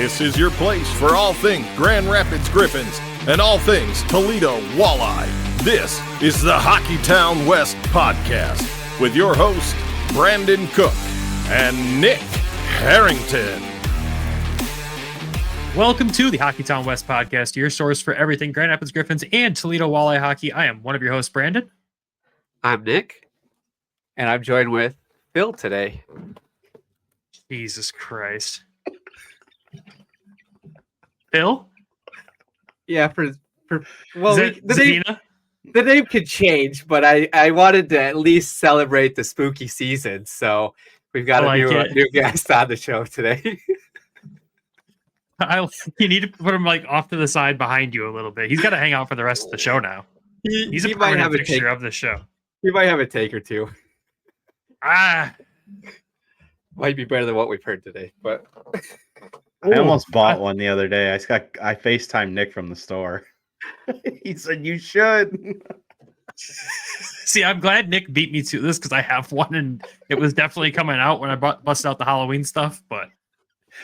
This is your place for all things Grand Rapids Griffins and all things Toledo Walleye. This is the Hockeytown West Podcast with your host, Brandon Cook and Nick Harrington. Welcome to the Hockeytown West Podcast, your source for everything Grand Rapids Griffins and Toledo Walleye hockey. I am one of your hosts, Brandon. I'm Nick, and I'm joined with Phil today. Jesus Christ. Phil? Yeah, well, the name could change, but I wanted to at least celebrate the spooky season, so we've got a new guest on the show today. You need to put him off to the side behind you a little bit. He's got to hang out for the rest of the show now. He's a permanent fixture of the show. He might have a take or two. Might be better than what we've heard today, but I almost bought one the other day. I FaceTimed Nick from the store. He said you should. See, I'm glad Nick beat me to this because I have one and it was definitely coming out when I busted out the Halloween stuff. But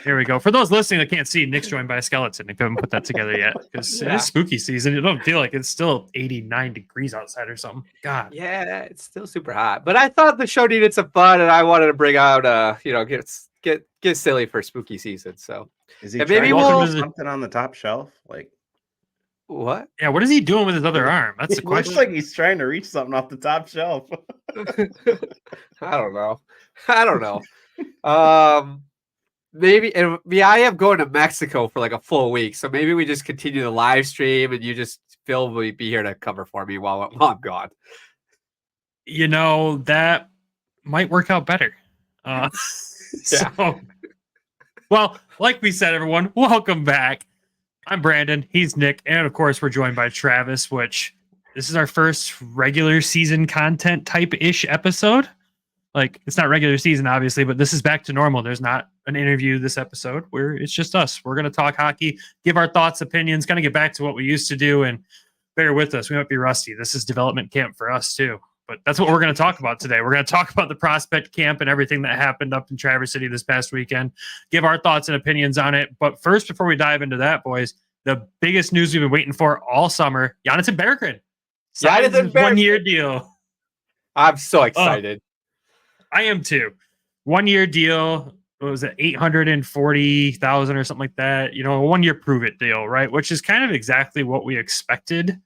here we go. For those listening that can't see, Nick's joined by a skeleton. Nick haven't put that together yet because it is spooky season. You don't feel like it's still 89 degrees outside or something. God. Yeah, it's still super hot. But I thought the show needed some fun, and I wanted to bring out, get silly for spooky season. So is he trying to do something on the top shelf? Like what? Yeah, what is he doing with his other arm? That's the question. Looks like he's trying to reach something off the top shelf. I don't know. Maybe I am going to Mexico for like a full week, so maybe we just continue the live stream and Phil will be here to cover for me while I'm gone. You know, that might work out better. So, well, like we said, everyone, welcome back. I'm Brandon, he's Nick, and of course we're joined by Travis, which this is our first regular season content type-ish episode. Like, it's not regular season, obviously, but this is back to normal. There's not an interview this episode where it's just us. We're going to talk hockey, give our thoughts, opinions, kind of get back to what we used to do, and bear with us. We might be rusty. This is development camp for us, too. But that's what we're going to talk about today. We're going to talk about the prospect camp and everything that happened up in Traverse City this past weekend, give our thoughts and opinions on it. But first, before we dive into that, boys, the biggest news we've been waiting for all summer, Jonatan Berggren signed a one-year deal. I'm so excited. I am too. 1 year deal. What was it? 840,000 or something like that. You know, a 1 year prove it deal, right? Which is kind of exactly what we expected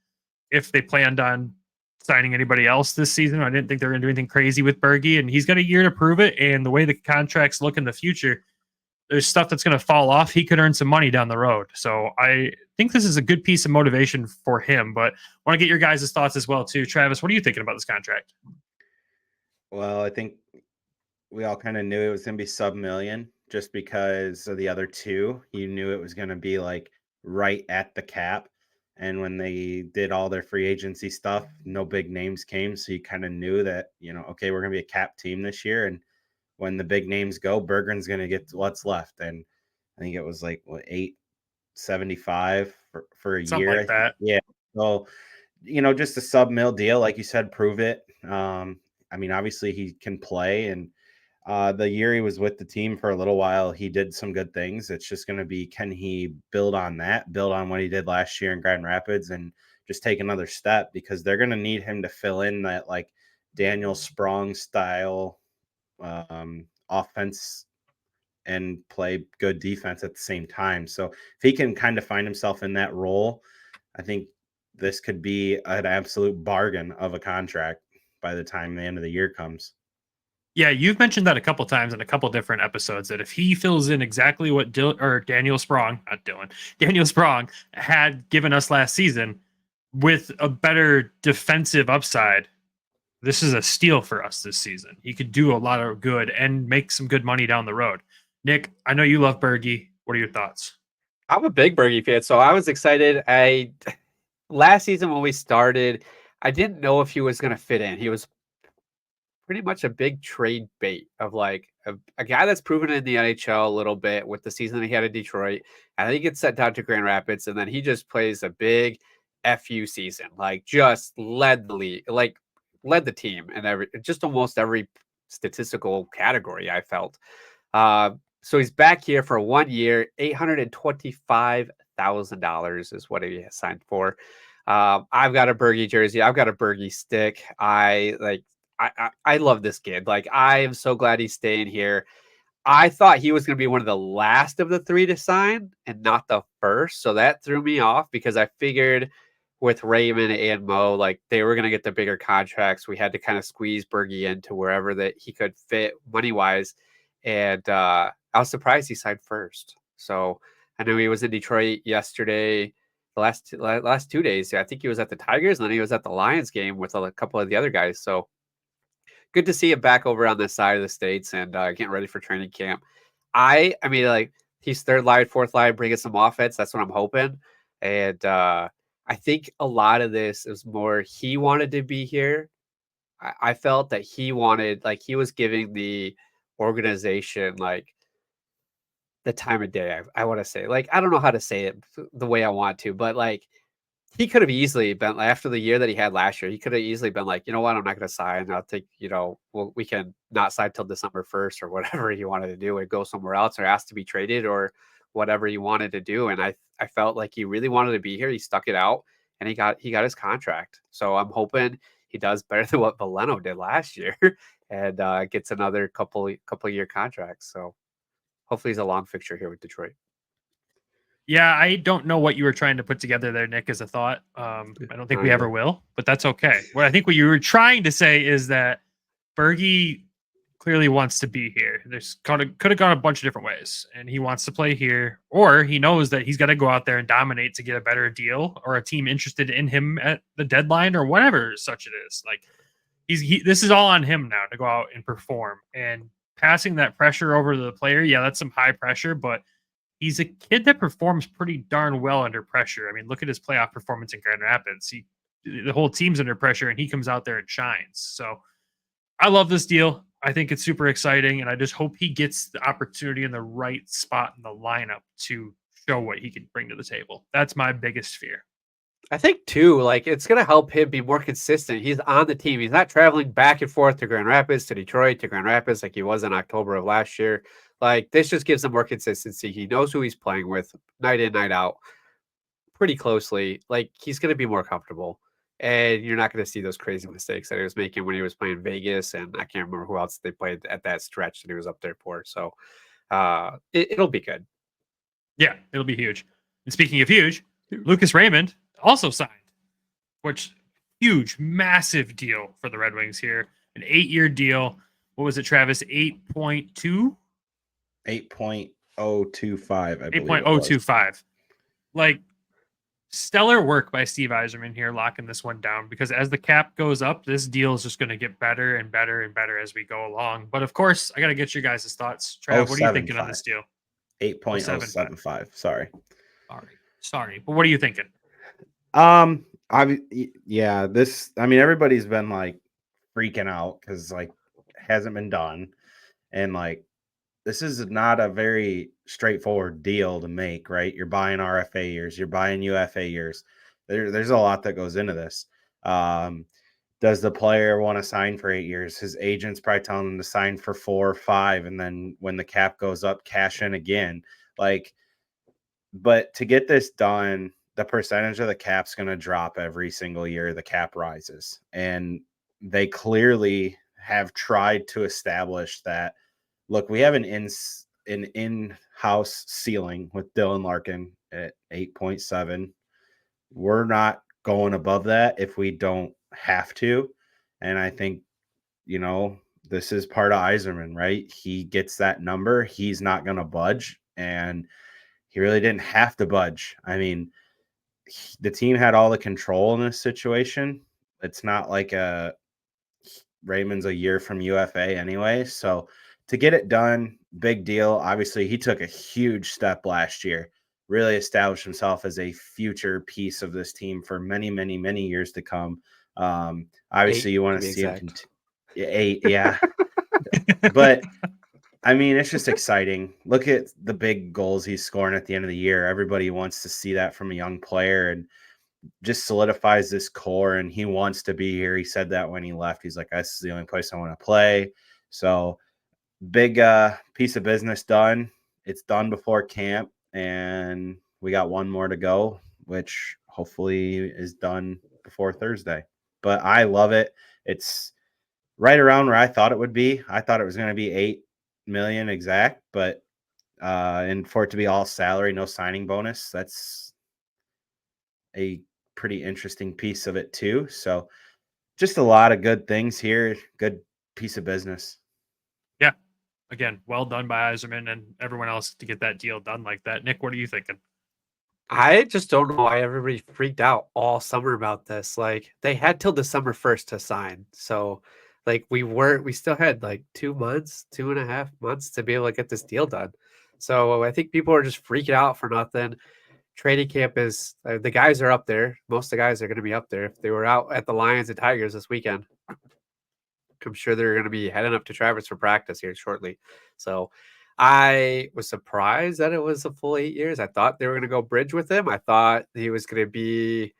if they planned on signing anybody else this season. I didn't think they were going to do anything crazy with Bergie, and he's got a year to prove it. And the way the contracts look in the future, there's stuff that's going to fall off. He could earn some money down the road. So I think this is a good piece of motivation for him. But I want to get your guys' thoughts as well too. Travis, what are you thinking about this contract? Well, I think we all kind of knew it was going to be sub-million just because of the other two. You knew it was going to be like right at the cap. And when they did all their free agency stuff, no big names came. So you kind of knew that, okay, we're going to be a cap team this year. And when the big names go, Berggren's going to get what's left. And I think it was like, $875 for a Something year. Like that. Yeah. So, just a sub-mil deal, like you said, prove it. Obviously he can play, and the year he was with the team for a little while, he did some good things. It's just going to be, can he build on what he did last year in Grand Rapids and just take another step, because they're going to need him to fill in that like Daniel Sprong style offense and play good defense at the same time. So if he can kind of find himself in that role, I think this could be an absolute bargain of a contract by the time the end of the year comes. Yeah, you've mentioned that a couple times in a couple different episodes, that if he fills in exactly what Daniel Sprong had given us last season with a better defensive upside, this is a steal for us this season. He could do a lot of good and make some good money down the road. Nick, I know you love Bergie. What are your thoughts? I'm a big Bergie fan, so I was excited. Last season when we started, I didn't know if he was going to fit in. He was pretty much a big trade bait of like a guy that's proven in the NHL a little bit with the season that he had in Detroit. And then he gets sent down to Grand Rapids, and then he just plays a big FU season, like just led the league, like led the team in just almost every statistical category, I felt. So he's back here for 1 year, $825,000 is what he signed for. I've got a Bergie jersey. I've got a Bergie stick. I love this kid. Like, I am so glad he's staying here. I thought he was going to be one of the last of the 3 to sign and not the first. So that threw me off because I figured with Raymond and Mo, like, they were going to get the bigger contracts. We had to kind of squeeze Bergie into wherever that he could fit money wise. And I was surprised he signed first. So I know he was in Detroit yesterday, the last 2 days. I think he was at the Tigers and then he was at the Lions game with a couple of the other guys. So good to see him back over on this side of the States and getting ready for training camp. I mean, like, he's third line, fourth line, bringing some offense. That's what I'm hoping. And I think a lot of this is more he wanted to be here. I felt that he wanted, like, he was giving the organization, like, the time of day. I want to say, like, I don't know how to say it the way I want to, but like, he could have easily been, after the year that he had last year, he could have easily been like, you know what, I'm not going to sign. I'll take, we can not sign till December 1st or whatever he wanted to do and go somewhere else or ask to be traded or whatever he wanted to do. And I felt like he really wanted to be here. He stuck it out and he got his contract. So I'm hoping he does better than what Veleno did last year and gets another couple year contracts. So hopefully he's a long fixture here with Detroit. Yeah, I don't know what you were trying to put together there, Nick, as a thought. I don't think we ever will, but that's okay. What I think what you were trying to say is that Bergie clearly wants to be here. There's could have gone a bunch of different ways, and he wants to play here, or he knows that he's got to go out there and dominate to get a better deal, or a team interested in him at the deadline, or whatever such it is. Like, this is all on him now to go out and perform, and passing that pressure over to the player. Yeah, that's some high pressure, but he's a kid that performs pretty darn well under pressure. I mean, look at his playoff performance in Grand Rapids. The whole team's under pressure, and he comes out there and shines. So I love this deal. I think it's super exciting, and I just hope he gets the opportunity in the right spot in the lineup to show what he can bring to the table. That's my biggest fear. I think, too, like, it's going to help him be more consistent. He's on the team. He's not traveling back and forth to Grand Rapids, to Detroit, to Grand Rapids like he was in October of last year. Like, this just gives him more consistency. He knows who he's playing with night in, night out pretty closely. Like, he's going to be more comfortable. And you're not going to see those crazy mistakes that he was making when he was playing Vegas. And I can't remember who else they played at that stretch that he was up there for. So it'll be good. Yeah, it'll be huge. And speaking of huge, Lucas Raymond also signed, which huge, massive deal for the Red Wings here. An 8-year deal. What was it, Travis? 8.2? 8.025, I believe. 8.025. Like, stellar work by Steve Yzerman here, locking this one down, because as the cap goes up, this deal is just going to get better and better and better as we go along. But of course, I got to get your guys' thoughts. Trav, what are you thinking on this deal? 8.075. Sorry. But what are you thinking? Everybody's been like freaking out because like hasn't been done, and like this is not a very straightforward deal to make, right? You're buying RFA years, you're buying UFA years. There's a lot that goes into this. Does the player want to sign for 8 years? His agent's probably telling him to sign for 4 or 5, and then when the cap goes up, cash in again. Like, but to get this done, the percentage of the cap's going to drop every single year the cap rises. And they clearly have tried to establish that, look, we have an in-house ceiling with Dylan Larkin at 8.7. We're not going above that if we don't have to. And I think, this is part of Yzerman, right? He gets that number. He's not going to budge. And he really didn't have to budge. I mean, the team had all the control in this situation. It's not like Raymond's a year from UFA anyway. So to get it done, big deal. Obviously, he took a huge step last year, really established himself as a future piece of this team for many, many, many years to come. Obviously, you want to see him. 8, yeah. But, I mean, it's just exciting. Look at the big goals he's scoring at the end of the year. Everybody wants to see that from a young player, and just solidifies this core, and he wants to be here. He said that when he left. He's like, this is the only place I want to play. So, big piece of business done. it's done before camp, and we got one more to go, which hopefully is done before Thursday. But I love it. It's right around where I thought it would be. I thought it was going to be 8 million exact, but and for it to be all salary, no signing bonus, that's a pretty interesting piece of it too. So just a lot of good things here. Good piece of business. Yeah. Again, well done by Yzerman and everyone else to get that deal done like that. Nick, what are you thinking? I just don't know why everybody freaked out all summer about this. Like they had till December 1st to sign. So like we still had like 2.5 months to be able to get this deal done. So I think people are just freaking out for nothing. Training camp is the guys are up there. Most of the guys are going to be up there. If they were out at the Lions and Tigers this weekend, I'm sure they're going to be heading up to Travis for practice here shortly. So I was surprised that it was a full 8 years. I thought they were going to go bridge with him. I thought he was going to be,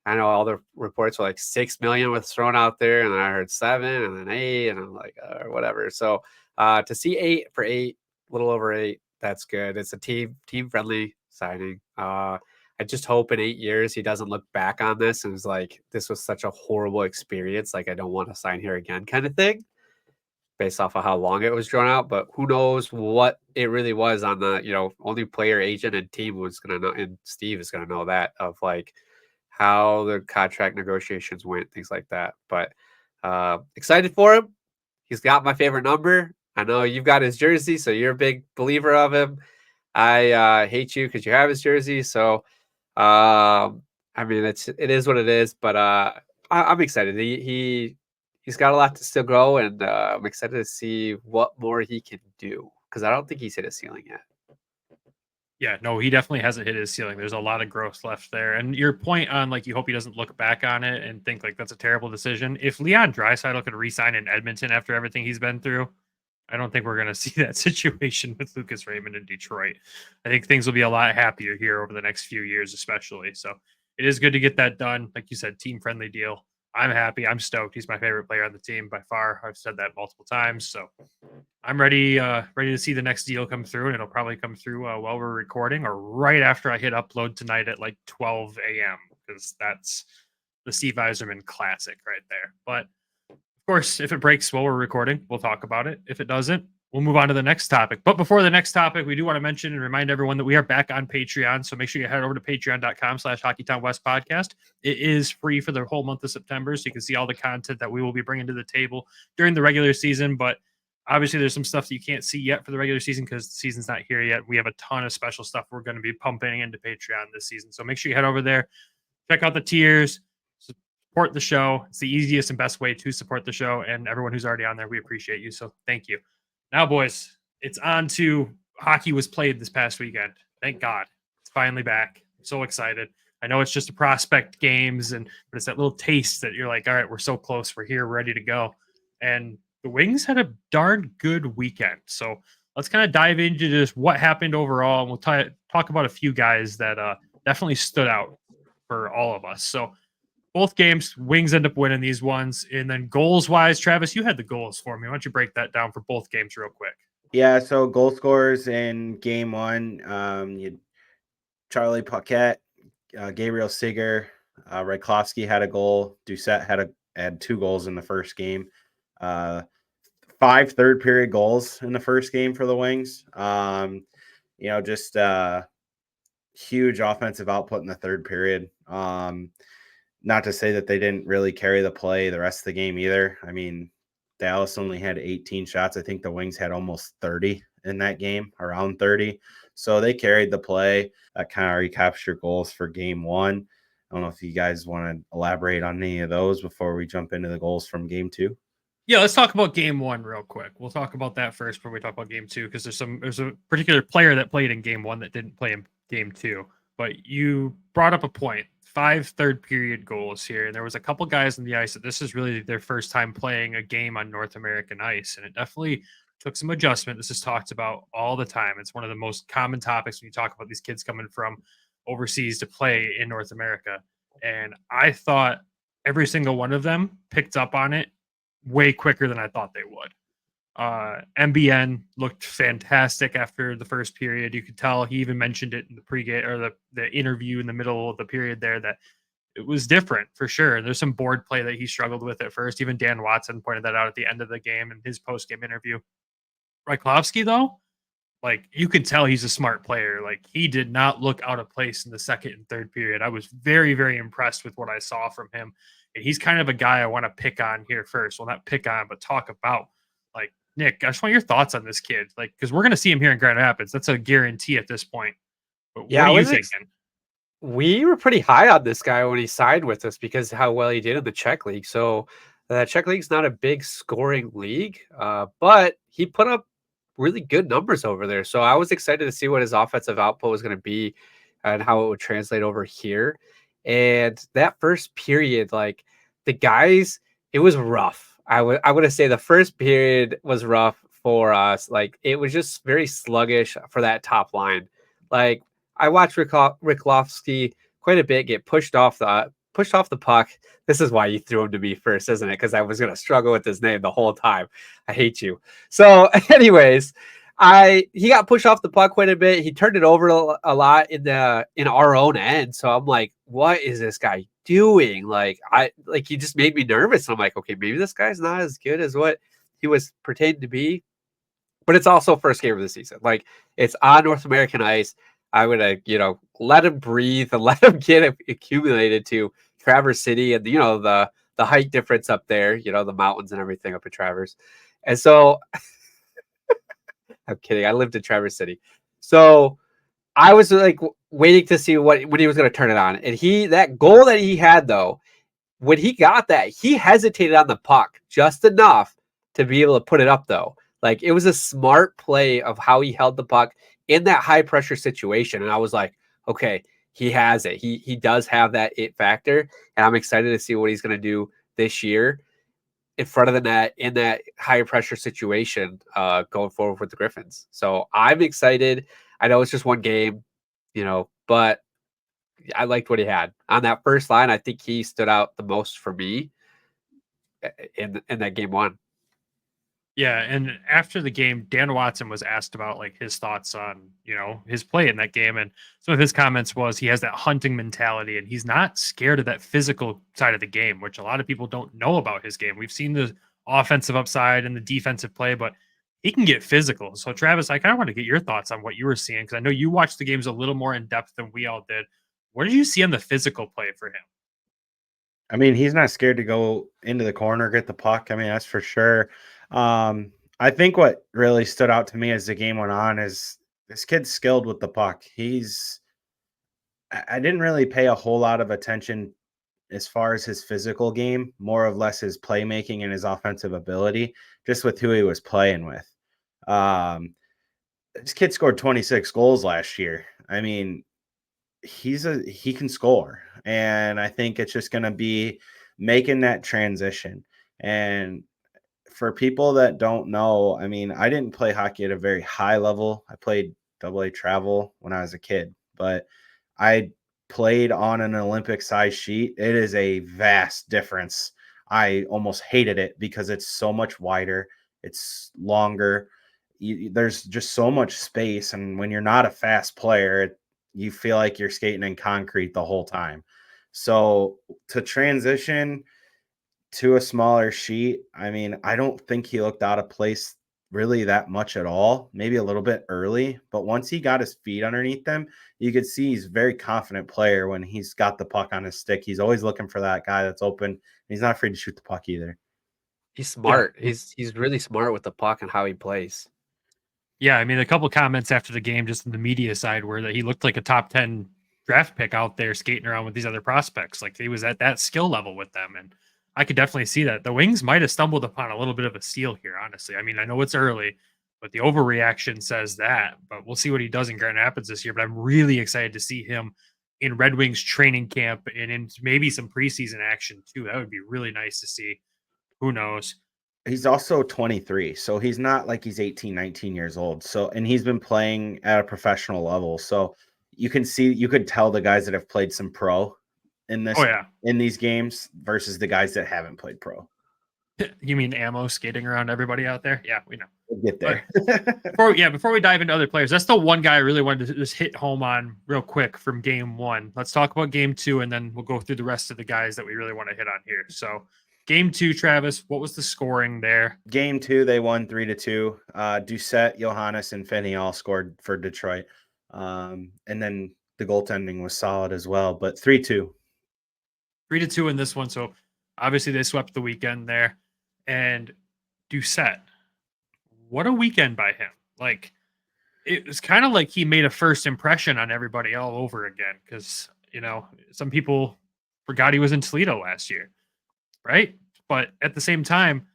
I know all the reports were like 6 million was thrown out there, and then I heard 7 and then 8, and I'm like, whatever. So to see 8 for 8, a little over 8, that's good. It's a team friendly signing. I just hope in 8 years he doesn't look back on this and is like, this was such a horrible experience. Like, I don't want to sign here again, kind of thing, based off of how long it was drawn out. But who knows what it really was on the, only player, agent, and team was going to know. And Steve is going to know that of like how the contract negotiations went, things like that. But excited for him. He's got my favorite number. I know you've got his jersey, so you're a big believer of him. I hate you because you have his jersey. So, I mean, it is what it is. But I'm excited. He's got a lot to still grow, and I'm excited to see what more he can do because I don't think he's hit a ceiling yet. Yeah, no, he definitely hasn't hit his ceiling. There's a lot of growth left there. And your point on like you hope he doesn't look back on it and think like that's a terrible decision. If Leon Draisaitl could re-sign in Edmonton after everything he's been through, I don't think we're going to see that situation with Lucas Raymond in Detroit. I think things will be a lot happier here over the next few years, especially. So it is good to get that done. Like you said, team-friendly deal. I'm happy. I'm stoked. He's my favorite player on the team by far. I've said that multiple times. So I'm ready to see the next deal come through, and it'll probably come through while we're recording or right after I hit upload tonight at like 12 a.m. because that's the Steve Yzerman classic right there. But of course, if it breaks while we're recording, we'll talk about it. If it doesn't, we'll move on to the next topic. But before the next topic, we do want to mention and remind everyone that we are back on Patreon. So make sure you head over to patreon.com/Hockeytown West Podcast. It is free for the whole month of September. So you can see all the content that we will be bringing to the table during the regular season. But obviously there's some stuff that you can't see yet for the regular season because the season's not here yet. We have a ton of special stuff we're going to be pumping into Patreon this season. So make sure you head over there, check out the tiers, support the show. It's the easiest and best way to support the show. And everyone who's already on there, we appreciate you. So thank you. Now, boys, it's on to hockey was played this past weekend. Thank God. It's finally back. I'm so excited. I know it's just a prospect games, but it's that little taste that you're like, all right, we're so close. We're here, ready to go. And the Wings had a darn good weekend. So let's kind of dive into just what happened overall. And we'll talk about a few guys that definitely stood out for all of us. So both games, Wings end up winning these ones. And then goals-wise, Travis, you had the goals for me. Why don't you break that down for both games real quick? Yeah, so goal scorers in game one, Charlie Paquette, Gabriel Siger, Rajkowski had a goal. Doucette had 2 goals in the first game. 5 third-period goals in the first game for the Wings. Just huge offensive output in the third period. Not to say that they didn't really carry the play the rest of the game either. I mean, Dallas only had 18 shots. I think the Wings had almost 30 in that game, around 30. So they carried the play. That kind of recaps your goals for game one. I don't know if you guys want to elaborate on any of those before we jump into the goals from game two. Yeah, let's talk about game one real quick. We'll talk about that first before we talk about game two, because there's a particular player that played in game one that didn't play in game two. But you brought up a point. 5 third-period goals here, and there was a couple guys on the ice that this is really their first time playing a game on North American ice, and it definitely took some adjustment. This is talked about all the time. It's one of the most common topics when you talk about these kids coming from overseas to play in North America, and I thought every single one of them picked up on it way quicker than I thought they would. MBN looked fantastic after the first period. You could tell he even mentioned it in the pregame or the interview in the middle of the period there that it was different for sure. There's some board play that he struggled with at first. Even Dan Watson pointed that out at the end of the game in his post-game interview. Rychlovsky, though, like you can tell he's a smart player. Like he did not look out of place in the second and third period. I was very, very impressed with what I saw from him. And he's kind of a guy I want to pick on here first. Well, not pick on, but talk about. Like, Nick, I just want your thoughts on this kid. Like, because we're going to see him here in Grand Rapids. That's a guarantee at this point. But what are you thinking? We were pretty high on this guy when he signed with us because how well he did in the Czech League. So the Czech League's not a big scoring league, but he put up really good numbers over there. So I was excited to see what his offensive output was going to be and how it would translate over here. And that first period, like the guys, it was rough. I would say the first period was rough for us. Like it was just very sluggish for that top line. Like I watched Rychlovsky quite a bit get pushed off the puck. This is why you threw him to me first, isn't it? Because I was going to struggle with his name the whole time. I hate you. So anyways, he got pushed off the puck quite a bit. He turned it over a lot in our own end. So I'm like, what is this guy doing? Like he just made me nervous. I'm like, okay, maybe this guy's not as good as what he was pretending to be. But it's also first game of the season. Like it's on North American ice. I would, let him breathe and let him get accumulated to Traverse City and, the height difference up there, the mountains and everything up at Traverse. And so I'm kidding. I lived in Traverse City. So I was like waiting to see when he was going to turn it on. And that goal that he had, though, when he got that, he hesitated on the puck just enough to be able to put it up, though. Like it was a smart play of how he held the puck in that high pressure situation. And I was like, okay, he has it. He does have that it factor. And I'm excited to see what he's going to do this year in front of the net in that high pressure situation going forward with the Griffins. So I'm excited. I know it's just one game, but I liked what he had on that first line. I think he stood out the most for me in that game one. Yeah, and after the game, Dan Watson was asked about like his thoughts on, his play in that game. And some of his comments was he has that hunting mentality and he's not scared of that physical side of the game, which a lot of people don't know about his game. We've seen the offensive upside and the defensive play, but he can get physical. So Travis, I kind of want to get your thoughts on what you were seeing, because I know you watched the games a little more in depth than we all did. What did you see on the physical play for him? I mean, he's not scared to go into the corner, get the puck. I mean, that's for sure. I think what really stood out to me as the game went on is this kid's skilled with the puck. I didn't really pay a whole lot of attention as far as his physical game, more or less his playmaking and his offensive ability, just with who he was playing with. This kid scored 26 goals last year. I mean, he can score. And I think it's just going to be making that transition. And for people that don't know, I mean, I didn't play hockey at a very high level. I played AA travel when I was a kid, but I played on an Olympic size sheet. It is a vast difference. I almost hated it because it's so much wider. It's longer. There's just so much space. And when you're not a fast player, you feel like you're skating in concrete the whole time. So to transition to a smaller sheet, I mean, I don't think he looked out of place really that much at all, maybe a little bit early, but once he got his feet underneath them, you could see he's a very confident player when he's got the puck on his stick. He's always looking for that guy that's open. He's not afraid to shoot the puck either. He's smart. Yeah. He's really smart with the puck and how he plays. Yeah, I mean, a couple of comments after the game, just in the media side, were that he looked like a top 10 draft pick out there skating around with these other prospects. Like he was at that skill level with them. And I could definitely see that. The Wings might have stumbled upon a little bit of a steal here, honestly. I mean, I know it's early, but the overreaction says that. But we'll see what he does in Grand Rapids this year. But I'm really excited to see him in Red Wings training camp and in maybe some preseason action too. That would be really nice to see. Who knows? He's also 23, so he's not like he's 18, 19 years old. So, and he's been playing at a professional level. So you could tell the guys that have played some pro in this, in these games versus the guys that haven't played pro. You mean ammo skating around everybody out there? Yeah, we know. We'll get there. Before we dive into other players, that's the one guy I really wanted to just hit home on real quick from game 1. Let's talk about game 2, and then we'll go through the rest of the guys that we really want to hit on here. So game 2, Travis, what was the scoring there? Game 2, they won 3-2. Doucette, Johannes, and Finney all scored for Detroit. And then the goaltending was solid as well, but 3-2. 3-2 in this one. So obviously they swept the weekend there. And Doucette, what a weekend by him. Like, it was kind of like he made a first impression on everybody all over again. Because, some people forgot he was in Toledo last year, right? But at the same time,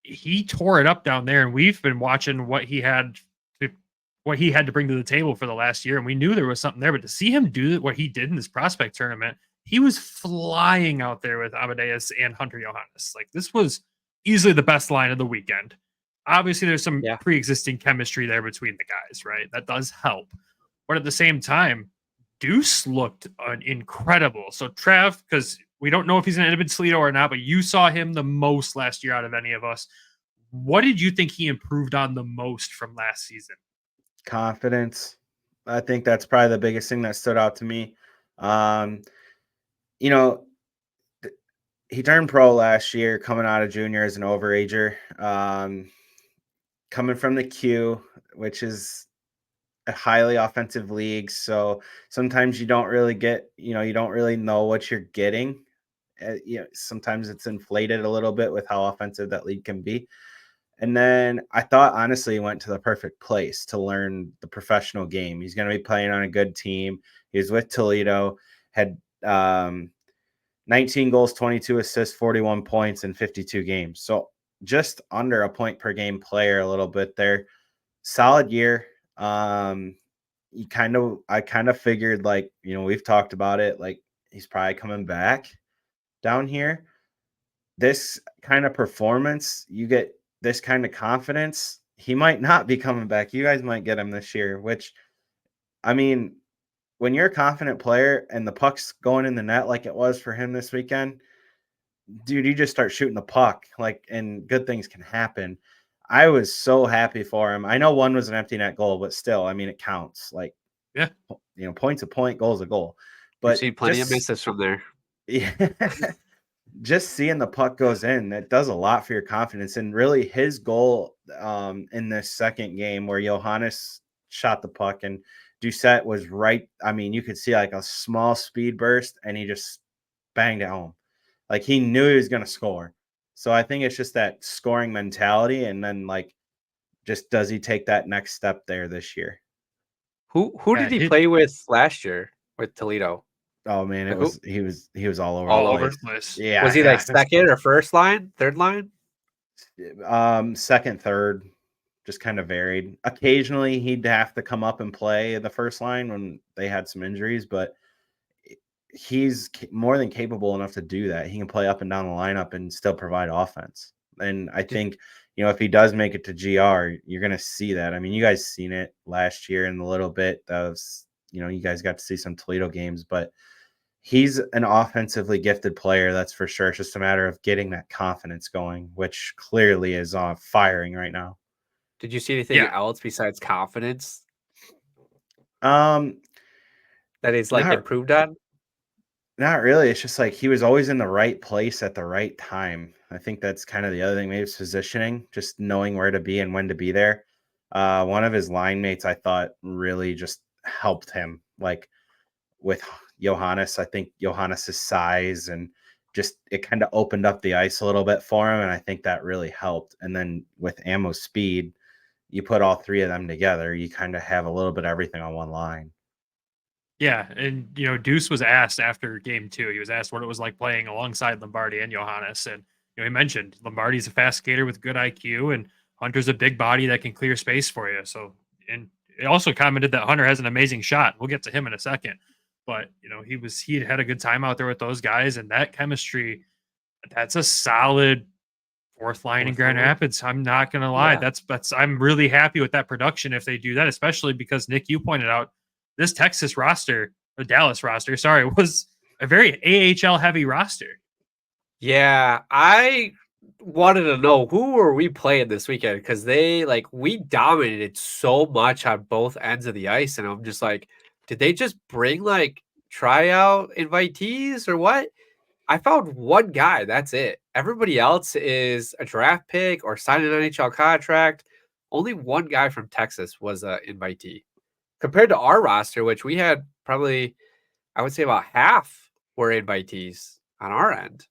he tore it up down there, and we've been watching what he had to bring to the table for the last year, and we knew there was something there. But to see him do what he did in this prospect tournament, he was flying out there with Amadeus and Hunter Johannes. Like, this was easily the best line of the weekend. Obviously, there's some pre-existing chemistry there between the guys, right? That does help. But at the same time, Deuce looked incredible. So, Trav, because we don't know if he's going to end up in Toledo or not, but you saw him the most last year out of any of us. What did you think he improved on the most from last season? Confidence. I think that's probably the biggest thing that stood out to me. He turned pro last year, coming out of junior as an overager, coming from the Q, which is a highly offensive league. So sometimes you don't really get, you don't really know what you're getting. Sometimes it's inflated a little bit with how offensive that league can be. And then I thought, honestly, he went to the perfect place to learn the professional game. He's going to be playing on a good team. He was with Toledo, had 19 goals, 22 assists, 41 points in 52 games. So just under a point per game player a little bit there. Solid year. I kind of figured, like, we've talked about it, like he's probably coming back down here. This kind of performance, you get this kind of confidence, he might not be coming back. You guys might get him this year, which, I mean, when you're a confident player and the puck's going in the net like it was for him this weekend, dude, you just start shooting the puck, and good things can happen. I was so happy for him. I know one was an empty net goal, but still, I mean, it counts. Point's a point, goal's a goal. But you've seen plenty of misses from there. Yeah. Just seeing the puck goes in, that does a lot for your confidence. And really his goal in this second game where Johannes shot the puck and Doucette was right. I mean, you could see like a small speed burst and he just banged it home. Like he knew he was going to score. So I think it's just that scoring mentality. And then just does he take that next step there this year? Who did he play with last year with Toledo? Oh man, he was all over the place. Yeah. Was he like second or first line, third line? Second, third, just kind of varied. Occasionally he'd have to come up and play the first line when they had some injuries, but he's more than capable enough to do that. He can play up and down the lineup and still provide offense. And I think, if he does make it to GR, you're going to see that. I mean, you guys seen it last year in a little bit. That was, you guys got to see some Toledo games, but he's an offensively gifted player. That's for sure. It's just a matter of getting that confidence going, which clearly is firing right now. Did you see anything else besides confidence that he's improved on? Not really. It's just like he was always in the right place at the right time. I think that's kind of the other thing. Maybe it's positioning, just knowing where to be and when to be there. One of his line mates, I thought, really just helped him. Like with Johannes, I think Johannes' size and just it kind of opened up the ice a little bit for him. And I think that really helped. And then with Ammo's speed, you put all three of them together, you kind of have a little bit of everything on one line. Yeah, and Deuce was asked after game 2. He was asked what it was like playing alongside Lombardi and Johannes, and he mentioned Lombardi's a fast skater with good IQ, and Hunter's a big body that can clear space for you. So, and he also commented that Hunter has an amazing shot. We'll get to him in a second, but he had a good time out there with those guys, and that chemistry. That's a solid fourth line in Grand Rapids. I'm not gonna lie. Yeah. That's I'm really happy with that production if they do that, especially because Nick, you pointed out. This Texas roster, or Dallas roster, was a very AHL heavy roster. Yeah, wanted to know who were we playing this weekend, because we dominated so much on both ends of the ice, and I'm just like, did they just bring like tryout invitees or what? I found one guy. That's it. Everybody else is a draft pick or signed an NHL contract. Only one guy from Texas was an invitee, compared to our roster, which we had probably, I would say, about half were invitees on our end.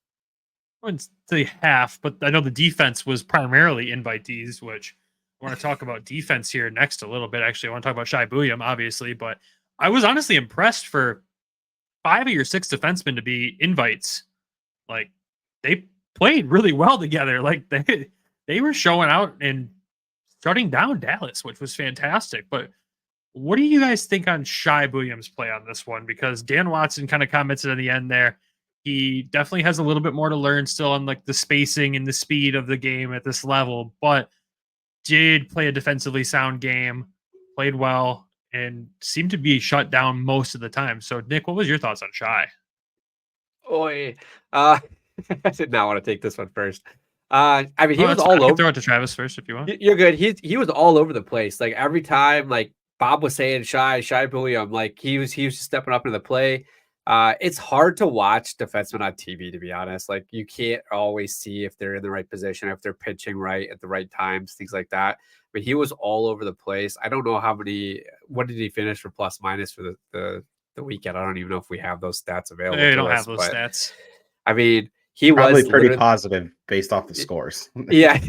I wouldn't say half, but I know the defense was primarily invitees, which I want to talk about defense here next a little bit. Actually, I want to talk about Shai Booyam, obviously, but I was honestly impressed for 5 of your 6 defensemen to be invites. Like, they played really well together. Like, they were showing out and shutting down Dallas, which was fantastic. But what do you guys think on Shai Booyam's play on this one? Because Dan Watson kind of commented at the end there. He definitely has a little bit more to learn still on like the spacing and the speed of the game at this level, but did play a defensively sound game, played well, and seemed to be shut down most of the time. So, Nick, what was your thoughts on Shai? I did not want to take this one first. I mean, he was all over. Throw it to Travis first if you want. You're good. He was all over the place. Like every time, like Bob was saying, Shai Booyam, like he was just stepping up into the play. It's hard to watch defensemen on TV, to be honest. Like you can't always see if they're in the right position, if they're pitching right at the right times, things like that. But he was all over the place. I don't know what did he finish for plus minus for the weekend? I don't even know if we have those stats available. They don't have those stats. I mean, he probably was pretty positive based off the scores. Yeah.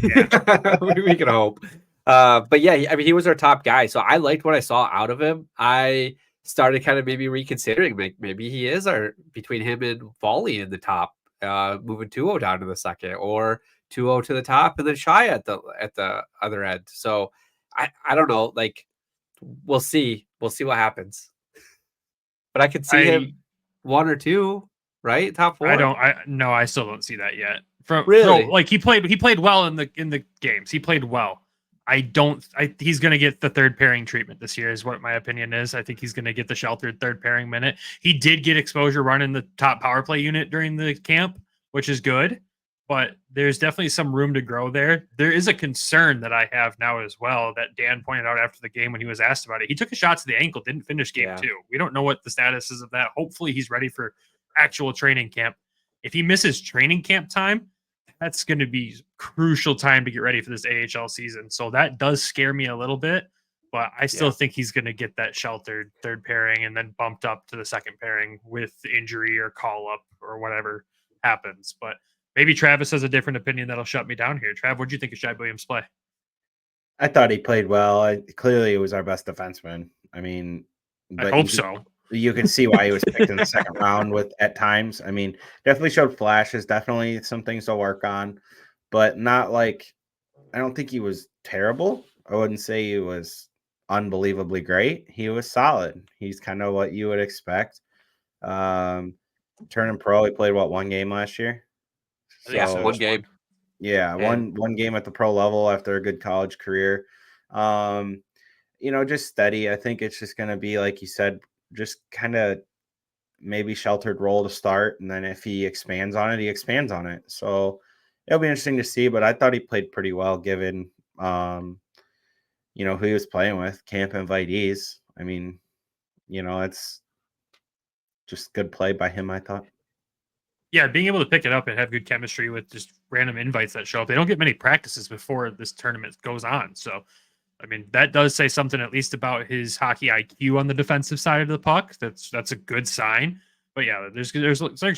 we can hope. But yeah, I mean, he was our top guy. So I liked what I saw out of him. I started kind of maybe reconsidering, maybe he is between him and Volley in the top, moving 2-0 down to the second, or 2-0 to the top and then Shai at the other end. So I don't know. Like we'll see what happens. But I could see him 1 or 2, right? Top 4. I still don't see that yet. Really? Like he played well in the games. He played well. He's going to get the third pairing treatment this year is what my opinion is. I think he's going to get the sheltered third pairing minute. He did get exposure running the top power play unit during the camp, which is good, but there's definitely some room to grow there. There is a concern that I have now as well that Dan pointed out after the game when he was asked about it. He took a shot to the ankle, didn't finish game 2. We don't know what the status is of that. Hopefully he's ready for actual training camp. If he misses training camp time, that's going to be crucial time to get ready for this AHL season. So that does scare me a little bit, but I still think he's going to get that sheltered third pairing and then bumped up to the second pairing with injury or call up or whatever happens. But maybe Travis has a different opinion that'll shut me down here. Trav, what'd you think of Shai Booyam's play? I thought he played well. Clearly, it was our best defenseman. I mean, I hope so. You can see why he was picked in the second round at times. I mean, definitely showed flashes, definitely some things to work on, but not like, I don't think he was terrible. I wouldn't say he was unbelievably great. He was solid. He's kind of what you would expect. Turning pro, he played one game last year? So, 1 game. Yeah, one game at the pro level after a good college career. Just steady. I think it's just going to be, like you said, just kind of maybe sheltered role to start. And then if he expands on it, he expands on it. So it'll be interesting to see, but I thought he played pretty well given, who he was playing with, camp invitees. I mean, it's just good play by him, I thought. Yeah, being able to pick it up and have good chemistry with just random invites that show up. They don't get many practices before this tournament goes on. So, I mean, that does say something at least about his hockey IQ on the defensive side of the puck. That's a good sign. But yeah, there's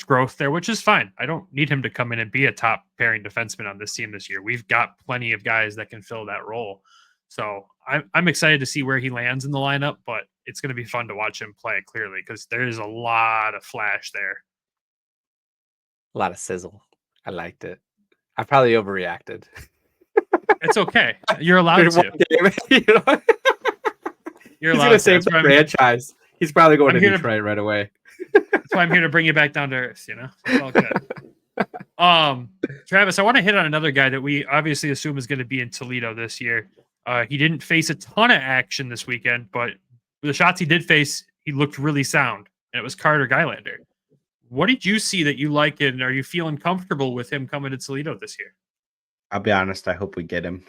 growth there, which is fine. I don't need him to come in and be a top pairing defenseman on this team this year. We've got plenty of guys that can fill that role. So I'm excited to see where he lands in the lineup, but it's going to be fun to watch him play clearly because there is a lot of flash there. A lot of sizzle. I liked it. I probably overreacted. It's okay. You're allowed to. You're allowed to save the franchise. He's probably going to Detroit right away. That's why I'm here to bring you back down to earth. It's all good. Travis, I want to hit on another guy that we obviously assume is going to be in Toledo this year. He didn't face a ton of action this weekend, but the shots he did face, he looked really sound, and it was Carter Gylander. What did you see that you like, and are you feeling comfortable with him coming to Toledo this year? I'll be honest. I hope we get him.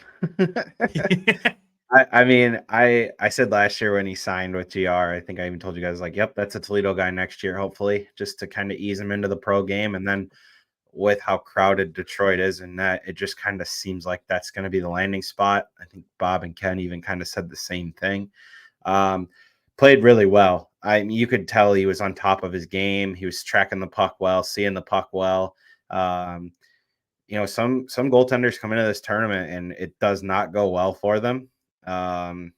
I mean, I said last year when he signed with GR, I think I even told you guys like, yep, that's a Toledo guy next year, hopefully, just to kind of ease him into the pro game. And then with how crowded Detroit is and that, it just kind of seems like that's going to be the landing spot. I think Bob and Ken even kind of said the same thing. Played really well. I mean, you could tell he was on top of his game. He was tracking the puck well, seeing the puck well. You know, some goaltenders come into this tournament and it does not go well for them. I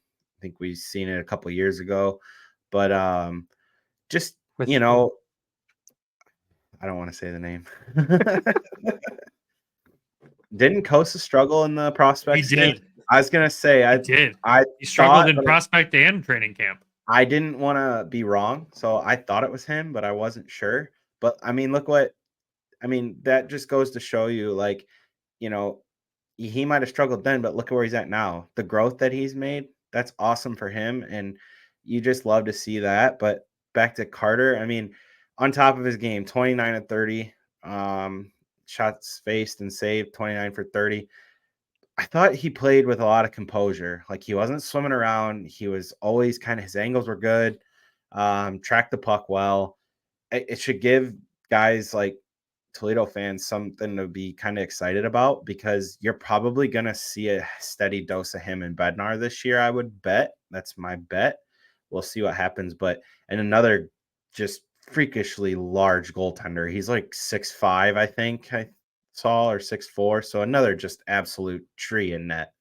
think we've seen it a couple of years ago, but just, you know, I don't want to say the name. Didn't Kosa struggle in the prospects? He did. Game? I was gonna say He did. I He struggled in but prospect and training camp. I didn't want to be wrong, so I thought it was him, but I wasn't sure. But I mean, that just goes to show you, like, you know, he might have struggled then, but look at where he's at now. The growth that he's made, that's awesome for him, and you just love to see that. But back to Carter, I mean, on top of his game, 29 of 30, shots faced and saved, 29 for 30. I thought he played with a lot of composure. Like, he wasn't swimming around. He was always his angles were good, tracked the puck well. It should give guys like Toledo fans something to be kind of excited about, because you're probably going to see a steady dose of him in Bednar this year, I would bet. That's my bet. We'll see what happens. But, and another just freakishly large goaltender. He's like 6'5", I think I saw, or 6'4". So another just absolute tree in net.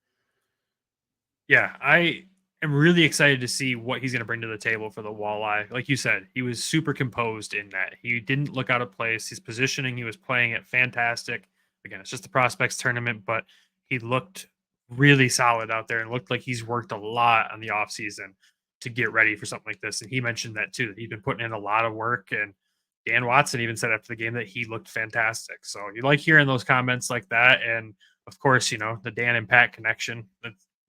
Yeah, I am really excited to see what he's going to bring to the table for the Walleye. Like you said, he was super composed in that. He didn't look out of place. His positioning, he was playing it fantastic. Again, it's just a prospects tournament, but he looked really solid out there and looked like he's worked a lot on the offseason to get ready for something like this. And he mentioned that too, that he'd been putting in a lot of work. And Dan Watson even said after the game that he looked fantastic. So you like hearing those comments like that. And of course, you know, the Dan and Pat connection.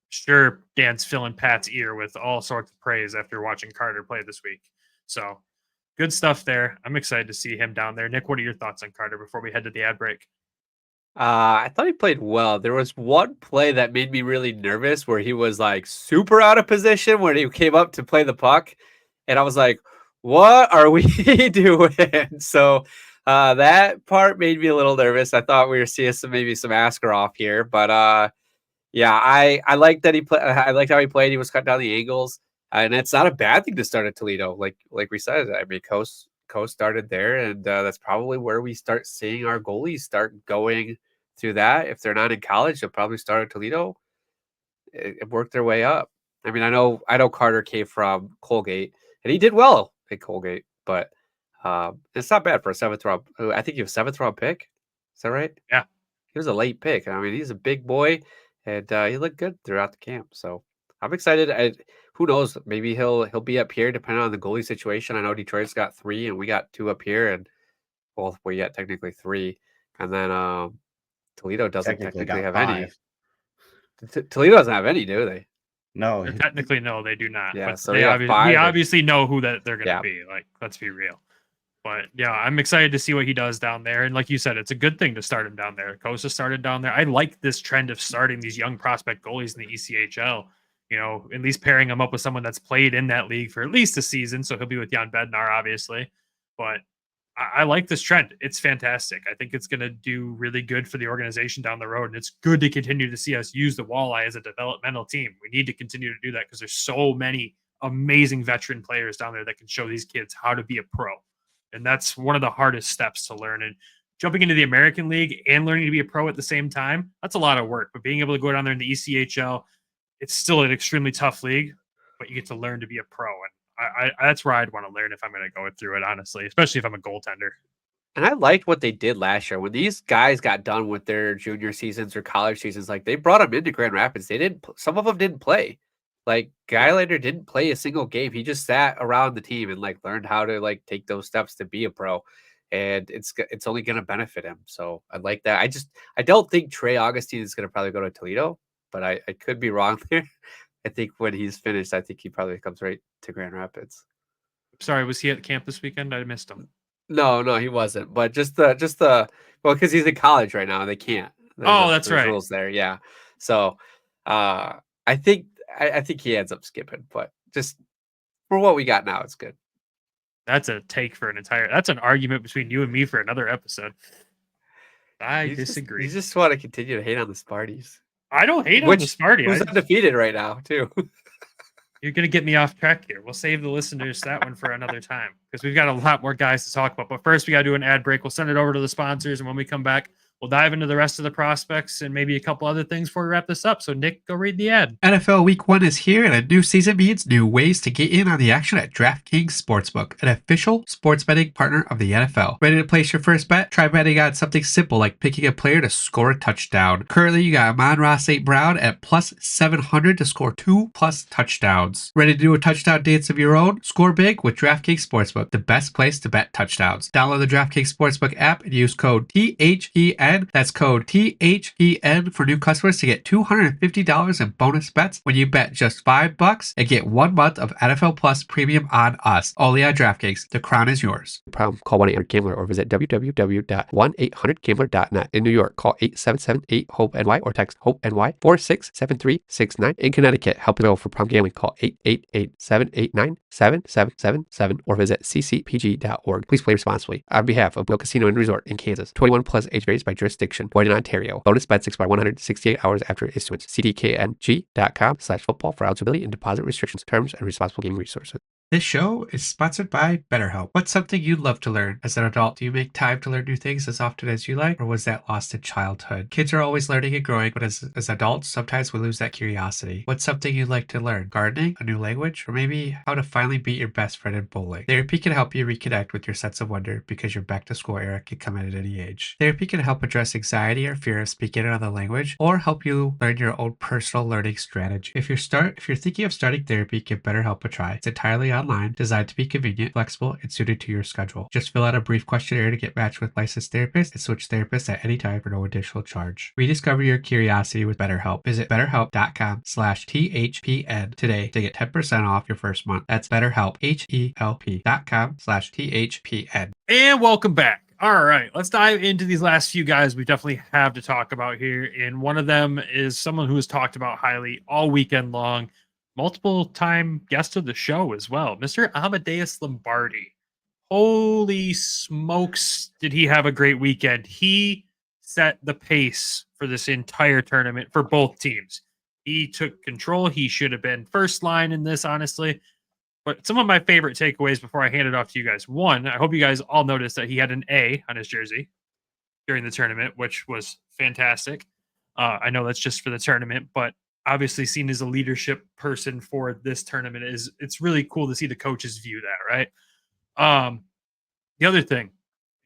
Sure, Dan's filling Pat's ear with all sorts of praise after watching Carter play this week. So good stuff there. I'm excited to see him down there. Nick, what are your thoughts on Carter before we head to the ad break? I thought he played well. There was one play that made me really nervous where he was like super out of position when he came up to play the puck. And I was like, what are we doing? So that part made me a little nervous. I thought we were seeing maybe some Askarov here, but yeah, I like that he played. I liked how he played. He was cutting down the angles, and it's not a bad thing to start at Toledo. Like we said, I mean, Coast started there, and that's probably where we start seeing our goalies start going through that. If they're not in college, they'll probably start at Toledo. It worked their way up. I mean, I know Carter came from Colgate, and he did well at Colgate, but it's not bad for a 7th round. I think he was 7th round pick. Is that right? Yeah, he was a late pick. I mean, he's a big boy. And he looked good throughout the camp. So I'm excited. Who knows? Maybe he'll be up here depending on the goalie situation. I know Detroit's got 3 and we got 2 up here, and we got technically 3. And then Toledo doesn't technically have 5. Any. Toledo doesn't have any, do they? No. Technically, no, they do not. Yeah, but so we obviously know who that they're going to be. Like, let's be real. But yeah, I'm excited to see what he does down there. And like you said, it's a good thing to start him down there. Kosa started down there. I like this trend of starting these young prospect goalies in the ECHL. You know, at least pairing him up with someone that's played in that league for at least a season. So he'll be with Jan Bednar, obviously. But I like this trend. It's fantastic. I think it's going to do really good for the organization down the road. And it's good to continue to see us use the Walleye as a developmental team. We need to continue to do that because there's so many amazing veteran players down there that can show these kids how to be a pro. And that's one of the hardest steps to learn. And jumping into the American League and learning to be a pro at the same time, that's a lot of work. But being able to go down there in the ECHL, it's still an extremely tough league, but you get to learn to be a pro. And that's where I'd want to learn if I'm going to go through it, honestly, especially if I'm a goaltender. And I liked what they did last year. When these guys got done with their junior seasons or college seasons, like they brought them into Grand Rapids. Some of them didn't play. Like Guylander didn't play a single game. He just sat around the team and like learned how to like take those steps to be a pro, and it's only going to benefit him. So I like that. I don't think Trey Augustine is going to probably go to Toledo, but I could be wrong there. I think when he's finished, I think he probably comes right to Grand Rapids. Sorry, was he at camp this weekend? I missed him. No, he wasn't. But just the well, because he's in college right now, and they can't. That's there's right. rules there. Yeah. So I think he ends up skipping, but just for what we got now, it's good. That's a take for that's an argument between you and me for another episode. I disagree. You just want to continue to hate on the Sparties. I don't hate on the Sparty. Who's undefeated right now, too. You're going to get me off track here. We'll save the listeners that one for another time because we've got a lot more guys to talk about. But first, we got to do an ad break. We'll send it over to the sponsors. And when we come back, we'll dive into the rest of the prospects and maybe a couple other things before we wrap this up. So, Nick, go read the ad. NFL Week 1 is here, and a new season means new ways to get in on the action at DraftKings Sportsbook, an official sports betting partner of the NFL. Ready to place your first bet? Try betting on something simple like picking a player to score a touchdown. Currently, you got Amon-Ra St. Brown at plus 700 to score 2+ touchdowns. Ready to do a touchdown dance of your own? Score big with DraftKings Sportsbook, the best place to bet touchdowns. Download the DraftKings Sportsbook app and use code THEN. That's code THEN for new customers to get $250 in bonus bets when you bet just $5 and get 1 month of NFL Plus premium on us. Only on DraftKings. The crown is yours. Problem? Call 1-800-GAMBLER or visit www.1800gambler.net. In New York, call 877-8-HOPE-NY or text HOPE-NY 467369. In Connecticut, help available for problem gambling. Call 888-789-7777 or visit ccpg.org. Please play responsibly. On behalf of Will Casino and Resort in Kansas, 21 plus, age varies by jurisdiction, void in Ontario. Bonus bets expire 168 hours after issuance. cdkng.com/football for eligibility and deposit restrictions, terms, and responsible gaming resources. This show is sponsored by BetterHelp. What's something you'd love to learn? As an adult, do you make time to learn new things as often as you like, or was that lost in childhood? Kids are always learning and growing, but as adults, sometimes we lose that curiosity. What's something you'd like to learn? Gardening, a new language, or maybe how to finally beat your best friend in bowling? Therapy can help you reconnect with your sense of wonder because your back-to-school era can come at any age. Therapy can help address anxiety or fear of speaking another language, or help you learn your own personal learning strategy. If you're thinking of starting therapy, give BetterHelp a try. It's entirely online, designed to be convenient, flexible, and suited to your schedule. Just fill out a brief questionnaire to get matched with licensed therapists and switch therapists at any time for no additional charge. Rediscover your curiosity with BetterHelp. Visit betterhelp.com/THPN today to get 10% off your first month. That's BetterHelp, HELP.com/THPN. And welcome back. All right, let's dive into these last few guys we definitely have to talk about here. And one of them is someone who was talked about highly all weekend long. Multiple time guest of the show as well, Mr. Amadeus Lombardi. Holy smokes, did he have a great weekend. He set the pace for this entire tournament for both teams. He took control. He should have been first line in this, honestly. But some of my favorite takeaways before I hand it off to you guys. One, I hope you guys all noticed that he had an A on his jersey during the tournament, which was fantastic. I know that's just for the tournament, but obviously seen as a leadership person for this tournament it's really cool to see the coaches view that, right? The other thing,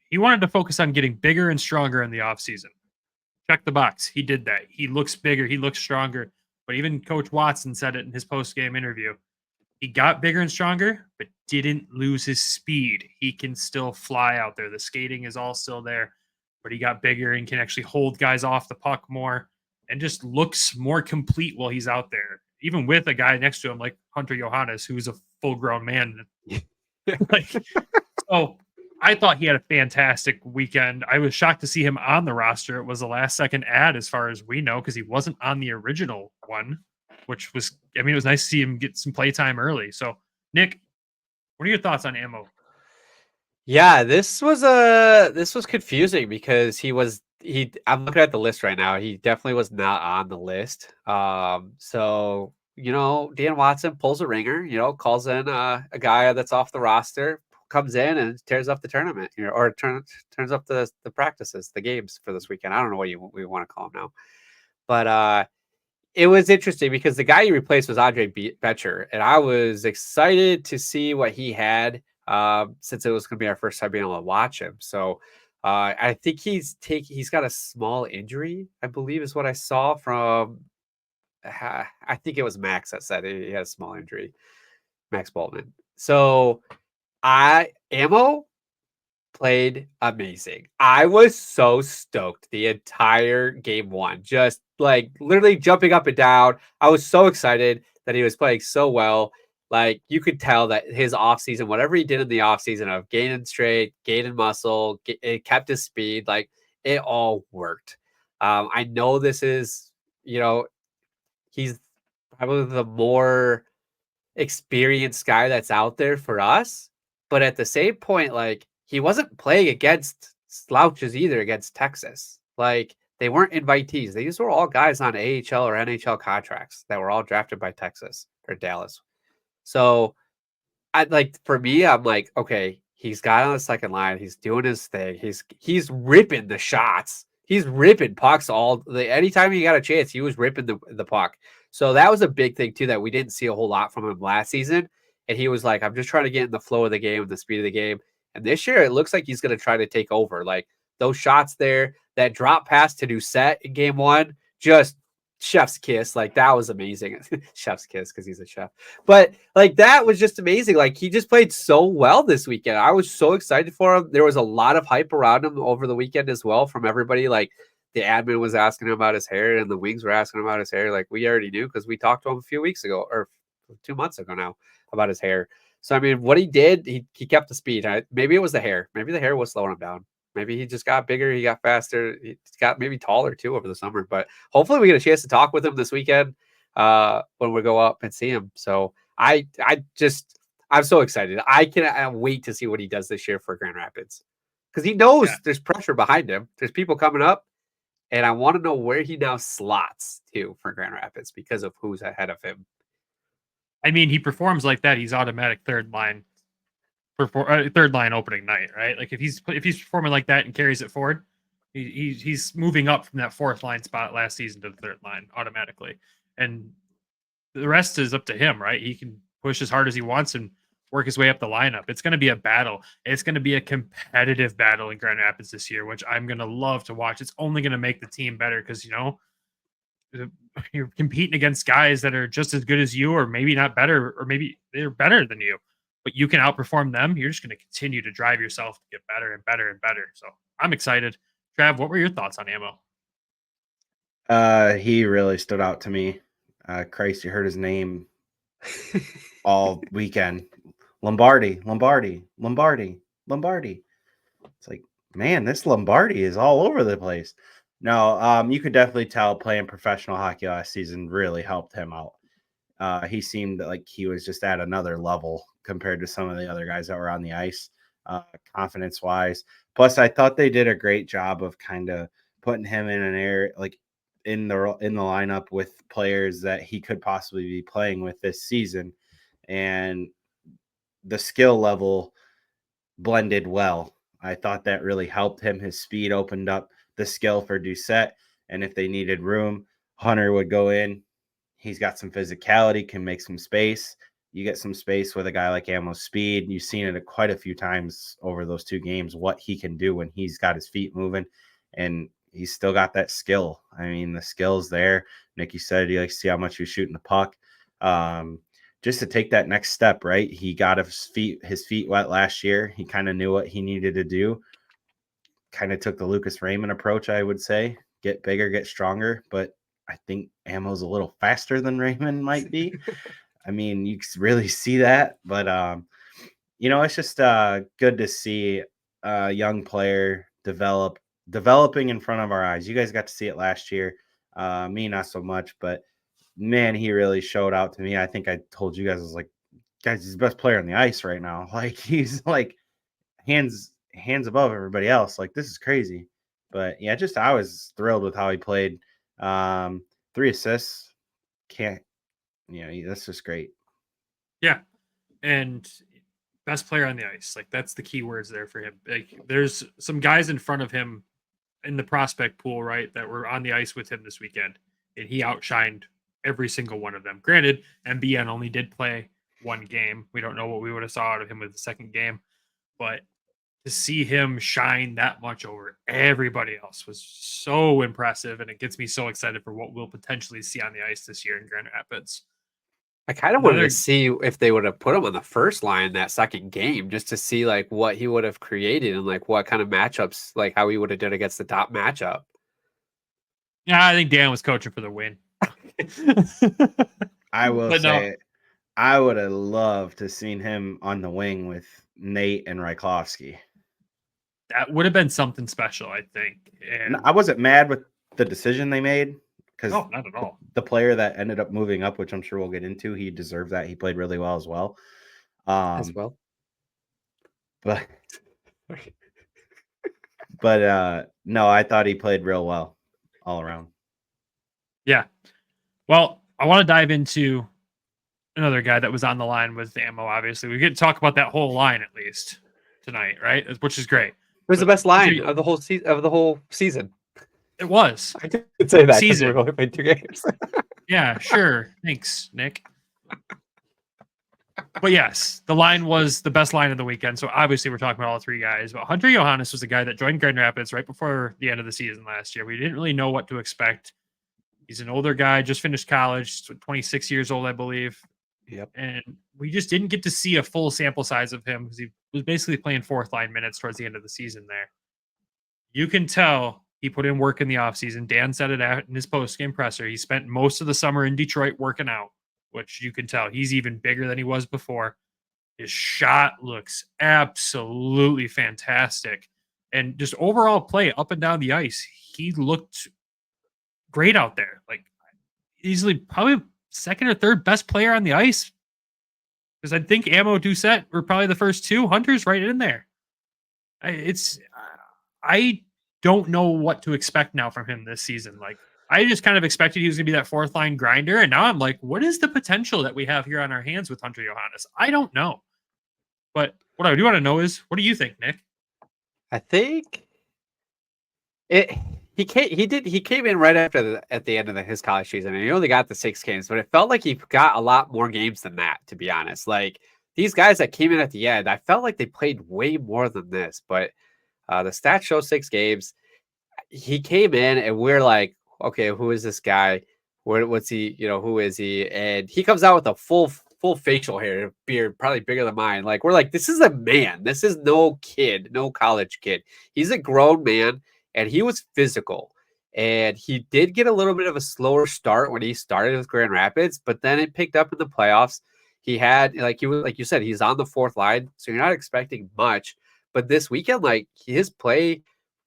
he wanted to focus on getting bigger and stronger in the offseason. Check the box. He did that. He looks bigger. He looks stronger. But even Coach Watson said it in his post-game interview. He got bigger and stronger, but didn't lose his speed. He can still fly out there. The skating is all still there, but he got bigger and can actually hold guys off the puck more. And just looks more complete while he's out there, even with a guy next to him like Hunter Johannes, who's a full-grown man. So I thought he had a fantastic weekend. I was shocked to see him on the roster. It was a last-second ad as far as we know because he wasn't on the original one, which was, it was nice to see him get some play time early. So, Nick, what are your thoughts on Ammo? Yeah, this was confusing because I'm looking at the list right now. He definitely was not on the list. So, Dan Watson pulls a ringer, calls in a guy that's off the roster, comes in and tears up the tournament, or turns up the practices, the games for this weekend. I don't know what we want to call them now. But it was interesting because the guy he replaced was Andre Betcher, and I was excited to see what he had since it was going to be our first time being able to watch him. So I think he's got a small injury, I believe is what I saw from, I think it was Max that said he had a small injury, Max Boltman. So Ammo played amazing. I was so stoked the entire game one, just like literally jumping up and down. I was so excited that he was playing so well. Like you could tell that his offseason, whatever he did in the offseason of gaining strength, gaining muscle, it kept his speed, like it all worked. I know this is, he's probably the more experienced guy that's out there for us. But at the same point, like, he wasn't playing against slouches either against Texas. Like, they weren't invitees. These were all guys on AHL or NHL contracts that were all drafted by Texas or Dallas. So for me, I'm like, okay, he's got on the second line. He's doing his thing. He's ripping the shots. He's ripping pucks anytime he got a chance, he was ripping the puck. So that was a big thing too, that we didn't see a whole lot from him last season. And he was like, I'm just trying to get in the flow of the game, the speed of the game. And this year it looks like he's going to try to take over. Like those shots there, that drop pass to Doucette in game 1, just chef's kiss. Like that was amazing. Chef's kiss because he's a chef. But like that was just amazing. Like he just played so well this weekend. I was so excited for him. There was a lot of hype around him over the weekend as well from everybody. Like the admin was asking him about his hair and the Wings were asking him about his hair. Like we already knew because we talked to him a few weeks ago or 2 months ago now about his hair. So I mean, what he did, he kept the speed. Maybe it was the hair. Maybe the hair was slowing him down. Maybe he just got bigger. He got faster. He got maybe taller too over the summer. But hopefully we get a chance to talk with him this weekend when we go up and see him. So I'm so excited. I can't wait to see what he does this year for Grand Rapids because he knows there's pressure behind him. There's people coming up, and I want to know where he now slots to for Grand Rapids because of who's ahead of him. I mean, he performs like that. He's automatic third line opening night, right? Like if he's performing like that and carries it forward, he's moving up from that fourth line spot last season to the third line automatically, and the rest is up to him, right? He can push as hard as he wants and work his way up the lineup. It's going to be a battle. It's going to be a competitive battle in Grand Rapids this year, which I'm going to love to watch. It's only going to make the team better because you're competing against guys that are just as good as you, or maybe not better, or maybe they're better than you. But you can outperform them. You're just going to continue to drive yourself to get better and better and better. So I'm excited. Trav, what were your thoughts on Ammo? He really stood out to me. Christ, you heard his name all weekend. Lombardi. It's like, man, this Lombardi is all over the place. No, you could definitely tell playing professional hockey last season really helped him out. He seemed like he was just at another level compared to some of the other guys that were on the ice, confidence wise. Plus, I thought they did a great job of kind of putting him in an area, like in the lineup with players that he could possibly be playing with this season, and the skill level blended well. I thought that really helped him. His speed opened up the skill for Doucette, and if they needed room, Hunter would go in. He's got some physicality, can make some space. You get some space with a guy like Ammo's speed. You've seen it quite a few times over those 2 games, what he can do when he's got his feet moving, and he's still got that skill. I mean, the skill's there. Nicky said he likes to see how much he was shooting the puck. Just to take that next step, right? He got his feet wet last year. He kind of knew what he needed to do. Kind of took the Lucas Raymond approach, I would say. Get bigger, get stronger, but I think Ammo's a little faster than Raymond might be. I mean, you really see that, but it's just good to see a young player developing in front of our eyes. You guys got to see it last year. Me, not so much, but man, he really showed out to me. I think I told you guys, I was like, guys, he's the best player on the ice right now. Like he's like hands above everybody else. Like this is crazy. But yeah, I was thrilled with how he played. 3 assists. That's just great. Yeah. And best player on the ice. Like that's the key words there for him. Like there's some guys in front of him in the prospect pool, right, that were on the ice with him this weekend, and he outshined every single one of them. Granted, MBN only did play 1 game. We don't know what we would have saw out of him with the second game, but to see him shine that much over everybody else was so impressive, and it gets me so excited for what we'll potentially see on the ice this year in Grand Rapids. I kind of wanted to see if they would have put him on the first line that second game, just to see like what he would have created and like what kind of matchups, like how he would have did against the top matchup. Yeah, I think Dan was coaching for the win. I will say, I would have loved to seen him on the wing with Nate and Ryklowski. That would have been something special, I think. And I wasn't mad with the decision they made, because No, not at all. the player that ended up moving up, which I'm sure we'll get into, he deserved that. He played really well as well. As well. But no, I thought he played real well all around. Yeah. Well, I want to dive into another guy that was on the line with Ammo. Obviously, we get to talk about that whole line at least tonight, right? Which is great. It was the best line of the whole season. It was. I did say that because Season. we've only played 2 games. Yeah, sure. Thanks, Nick. But yes, the line was the best line of the weekend. So obviously we're talking about all 3 guys. But Hunter Johannes was the guy that joined Grand Rapids right before the end of the season last year. We didn't really know what to expect. He's an older guy, just finished college, 26 years old, I believe. Yep. And we just didn't get to see a full sample size of him because he was basically playing 4th line minutes towards the end of the season there. You can tell he put in work in the offseason. Dan said it out in his post-game presser. He spent most of the summer in Detroit working out, which you can tell he's even bigger than he was before. His shot looks absolutely fantastic. And just overall play up and down the ice, he looked great out there. Like easily probably 2nd or 3rd best player on the ice. Because I think Ammo, Doucette were probably the first 2. Hunter's right in there. I don't know what to expect now from him this season. Like I just kind of expected he was going to be that 4th line grinder. And now I'm like, what is the potential that we have here on our hands with Hunter Johannes? I don't know. But what I do want to know is, what do you think, Nick? I think he came in right at the end of his college season, and he only got the 6 games, but it felt like he got a lot more games than that, to be honest. Like these guys that came in at the end, I felt like they played way more than this, but the stats show 6 games. He came in and we're like, okay, who is this guy? What's he, who is he? And he comes out with a full facial hair, beard, probably bigger than mine. Like, we're like, this is a man. This is no kid, no college kid. He's a grown man, and he was physical. And he did get a little bit of a slower start when he started with Grand Rapids, but then it picked up in the playoffs. He had, like you said, he's on the 4th line, so you're not expecting much. But this weekend, like, his play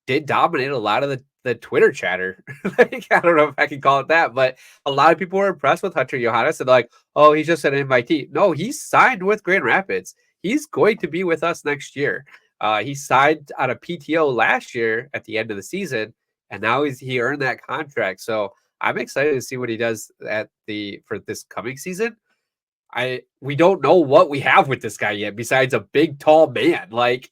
did dominate a lot of the Twitter chatter. Like, I don't know if I can call it that, but a lot of people were impressed with Hunter Johannes and like, oh, he's just an invitee. No, he's signed with Grand Rapids. He's going to be with us next year. He signed on a PTO last year at the end of the season, and now he earned that contract. So I'm excited to see what he does for this coming season. We don't know what we have with this guy yet, besides a big, tall man. Like,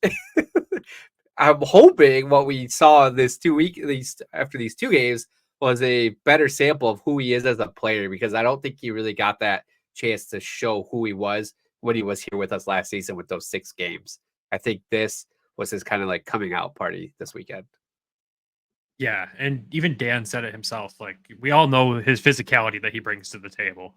I'm hoping what we saw this 2 weeks, at least after these 2 games, was a better sample of who he is as a player, because I don't think he really got that chance to show who he was when he was here with us last season with those 6 games. I think this was his kind of like coming out party this weekend. Yeah, and even Dan said it himself. Like, we all know his physicality that he brings to the table.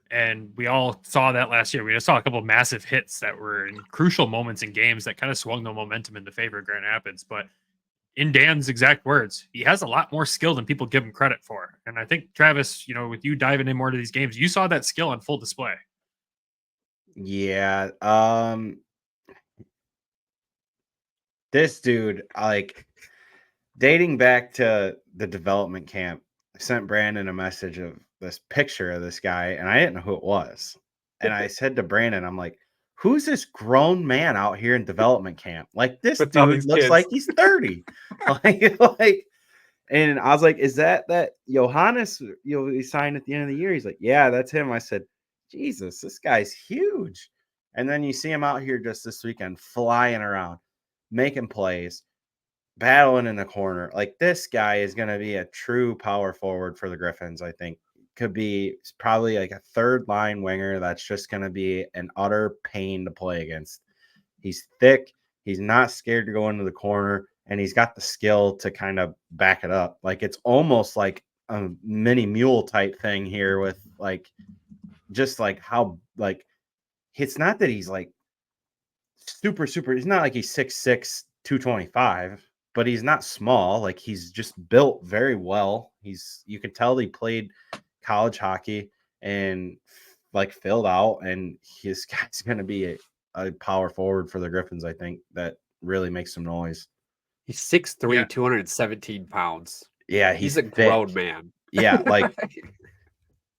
And we all saw that last year. We just saw a couple of massive hits that were in crucial moments in games that kind of swung the momentum into favor of Grand Rapids. But in Dan's exact words, he has a lot more skill than people give him credit for. And I think, Travis, with you diving in more to these games, you saw that skill on full display. Yeah. This dude, like, dating back to the development camp, I sent Brandon a message of this picture of this guy, and I didn't know who it was. And I said to Brandon, I'm like, who's this grown man out here in development camp? Like, this With all dude these looks kids. like he's 30. like, and I was like, is that Johannes, he signed at the end of the year? He's like, yeah, that's him. I said, Jesus, this guy's huge. And then you see him out here just this weekend, flying around, making plays, battling in the corner. Like, this guy is going to be a true power forward for the Griffins. I think could be probably like a 3rd line winger that's just going to be an utter pain to play against. He's thick. He's not scared to go into the corner, and he's got the skill to kind of back it up. Like, it's almost like a mini mule type thing here with like, just like how, like, it's not that he's like super, he's not like he's 6'6", 225, but he's not small. Like, he's just built very well. You can tell he played college hockey and like filled out, and his guy's going to be a power forward for the Griffins. I think that really makes some noise. He's 6'3", Yeah. 217 pounds. Yeah, He's a thick. grown man. Yeah, like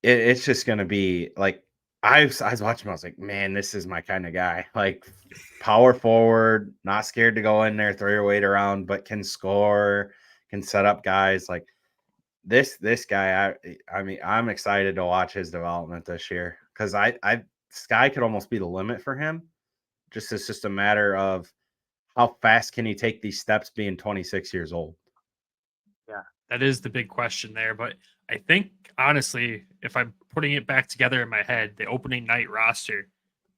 it's just gonna be like I was watching him, I was like, man, this is my kind of guy. Like power forward, not scared to go in there, throw your weight around, but can score, can set up guys. Like this guy, I mean, I'm excited to watch his development this year because I sky could almost be the limit for him. It's just a matter of how fast can he take these steps being 26 years old. Yeah, that is the big question there. But I think, honestly, if I'm putting it back together in my head, the opening night roster,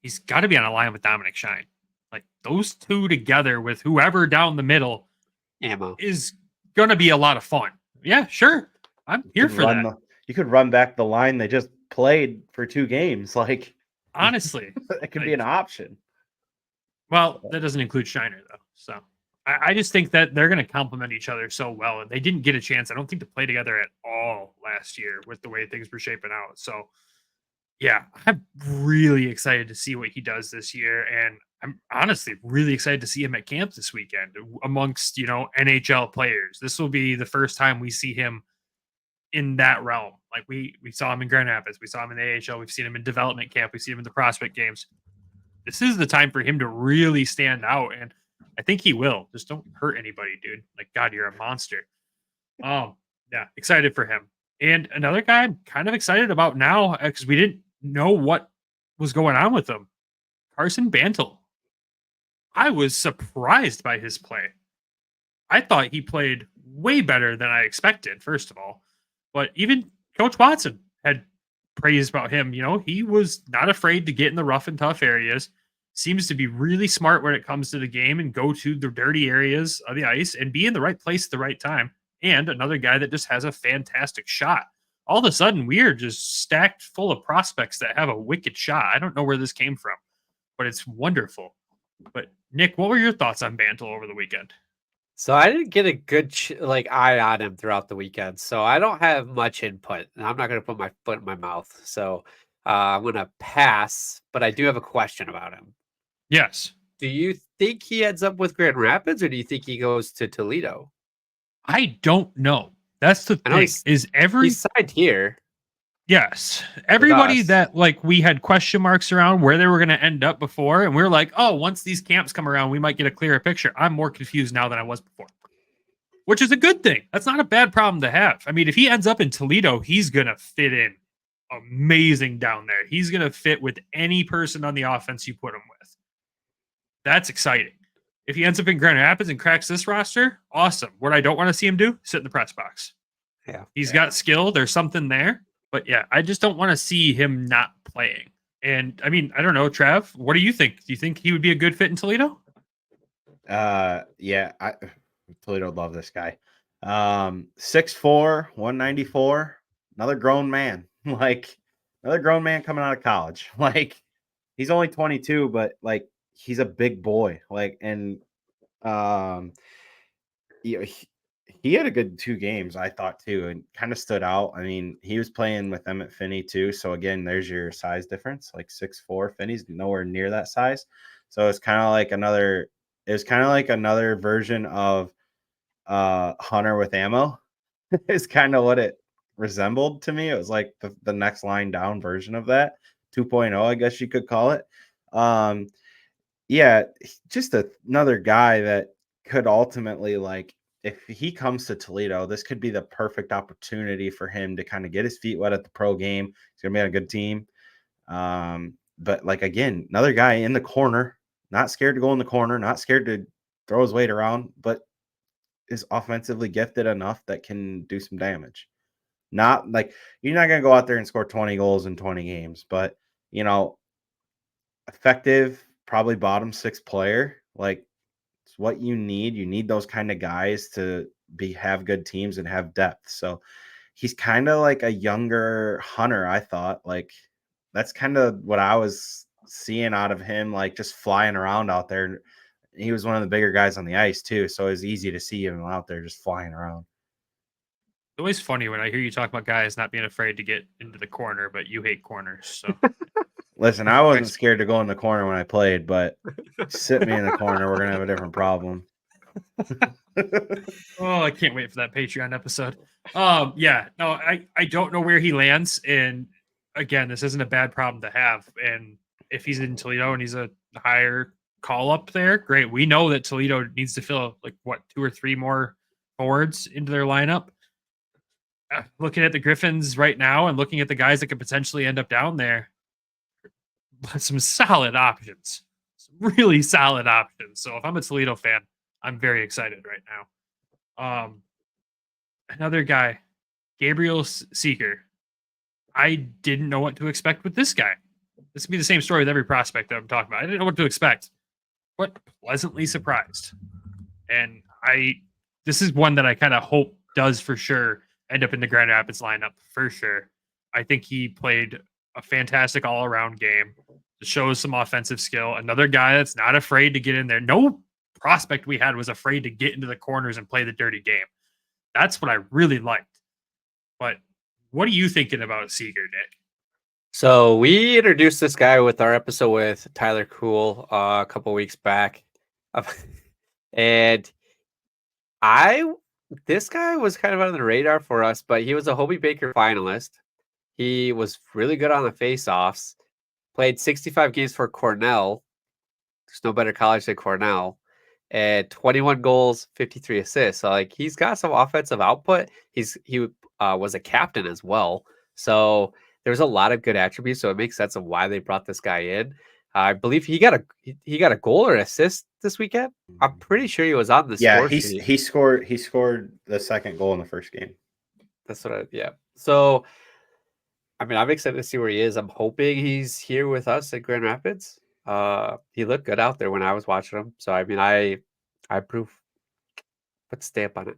he's got to be on a line with Dominic Shine. Like those two together with whoever down the middle Ammo. is going to be a lot of fun. Yeah, sure. I'm here for that. You could run back the line they just played for 2 games. Like, honestly, it could be an option. Well, that doesn't include Shiner, though. So I just think that they're going to complement each other so well. And they didn't get a chance, I don't think, to play together at all last year with the way things were shaping out. So, yeah, I'm really excited to see what he does this year. And I'm honestly really excited to see him at camp this weekend amongst, NHL players. This will be the first time we see him in that realm. Like we saw him in Grand Rapids. We saw him in the AHL. We've seen him in development camp. We've seen him in the prospect games. This is the time for him to really stand out. And I think he will. Just don't hurt anybody, dude. Like, God, you're a monster. Yeah, excited for him. And another guy I'm kind of excited about now because we didn't know what was going on with him. Carson Bantle. I was surprised by his play. I thought he played way better than I expected, first of all. But even Coach Watson had praise about him. He was not afraid to get in the rough and tough areas. Seems to be really smart when it comes to the game and go to the dirty areas of the ice and be in the right place at the right time. And another guy that just has a fantastic shot. All of a sudden, we are just stacked full of prospects that have a wicked shot. I don't know where this came from, but it's wonderful. But Nick, what were your thoughts on Bantle over the weekend? So I didn't get a good eye on him throughout the weekend. So I don't have much input, and I'm not going to put my foot in my mouth. So I'm going to pass, but I do have a question about him. Yes. Do you think he ends up with Grand Rapids, or do you think he goes to Toledo? I don't know. That's the thing. He's signed here. Yes. Everybody that we had question marks around where they were going to end up before. And we were like, oh, once these camps come around, we might get a clearer picture. I'm more confused now than I was before, which is a good thing. That's not a bad problem to have. I mean, if he ends up in Toledo, he's going to fit in amazing down there. He's going to fit with any person on the offense you put him with. That's exciting. If he ends up in Grand Rapids and cracks this roster, awesome. What I don't want to see him do, sit in the press box. Yeah. He's got skill. There's something there. But yeah, I just don't want to see him not playing. And I mean, I don't know, Trav, what do you think? Do you think he would be a good fit in Toledo? Yeah, Toledo would love this guy. 6'4", 194, another grown man. Another grown man coming out of college. He's only 22, but he's a big boy. He had a good 2 games, I thought, too, and kind of stood out. I mean, he was playing with them at Finney, too. So, again, there's your size difference, 6'4". Finney's nowhere near that size. So, it's kind of like another version of Hunter with ammo. It's kind of what it resembled to me. It was like the next line down version of that. 2.0, I guess you could call it. Yeah, just another guy that could ultimately, if he comes to Toledo, this could be the perfect opportunity for him to kind of get his feet wet at the pro game. He's going to be on a good team. But again, another guy in the corner, not scared to go in the corner, not scared to throw his weight around, but is offensively gifted enough that can do some damage. Not you're not going to go out there and score 20 goals in 20 games, but effective, probably bottom 6 player. It's what you need. You need those kind of guys to have good teams and have depth. So he's kind of like a younger Hunter, I thought. That's kind of what I was seeing out of him, just flying around out there. He was one of the bigger guys on the ice, too. So it was easy to see him out there just flying around. It's always funny when I hear you talk about guys not being afraid to get into the corner, but you hate corners. So listen, I wasn't scared to go in the corner when I played, but sit me in the corner, we're going to have a different problem. Oh, I can't wait for that Patreon episode. I don't know where he lands, and again, this isn't a bad problem to have. And if he's in Toledo and he's a higher call up there, great. We know that Toledo needs to fill like 2 or 3 more forwards into their lineup. Looking at the Griffins right now and looking at the guys that could potentially end up down there, some solid options, some really solid options. So if I'm a Toledo fan, I'm very excited right now. Another guy, Gabriel Seeker. I didn't know what to expect with this guy. This would be the same story with every prospect that I'm talking about. I didn't know what to expect, but pleasantly surprised. And this is one that I kind of hope does for sure end up in the Grand Rapids lineup for sure. I think he played a fantastic all-around game. Shows some offensive skill. Another guy that's not afraid to get in there. No prospect we had was afraid to get into the corners and play the dirty game. That's what I really liked. But what are you thinking about Seeger, Nick? So we introduced this guy with our episode with Tyler Cool a couple weeks back. And this guy was kind of on the radar for us, but he was a Hobie Baker finalist. He was really good on the faceoffs. Played 65 games for Cornell. There's no better college than Cornell. And 21 goals, 53 assists. So like he's got some offensive output. He was a captain as well. So there's a lot of good attributes. So it makes sense of why they brought this guy in. I believe he got a goal or assist this weekend. I'm pretty sure he was on the score sheet. he scored the second goal in the first game. That's what So I mean, I'm excited to see where he is. I'm hoping he's here with us at Grand Rapids. He looked good out there when I was watching him. So I mean, I approve. Put stamp on it.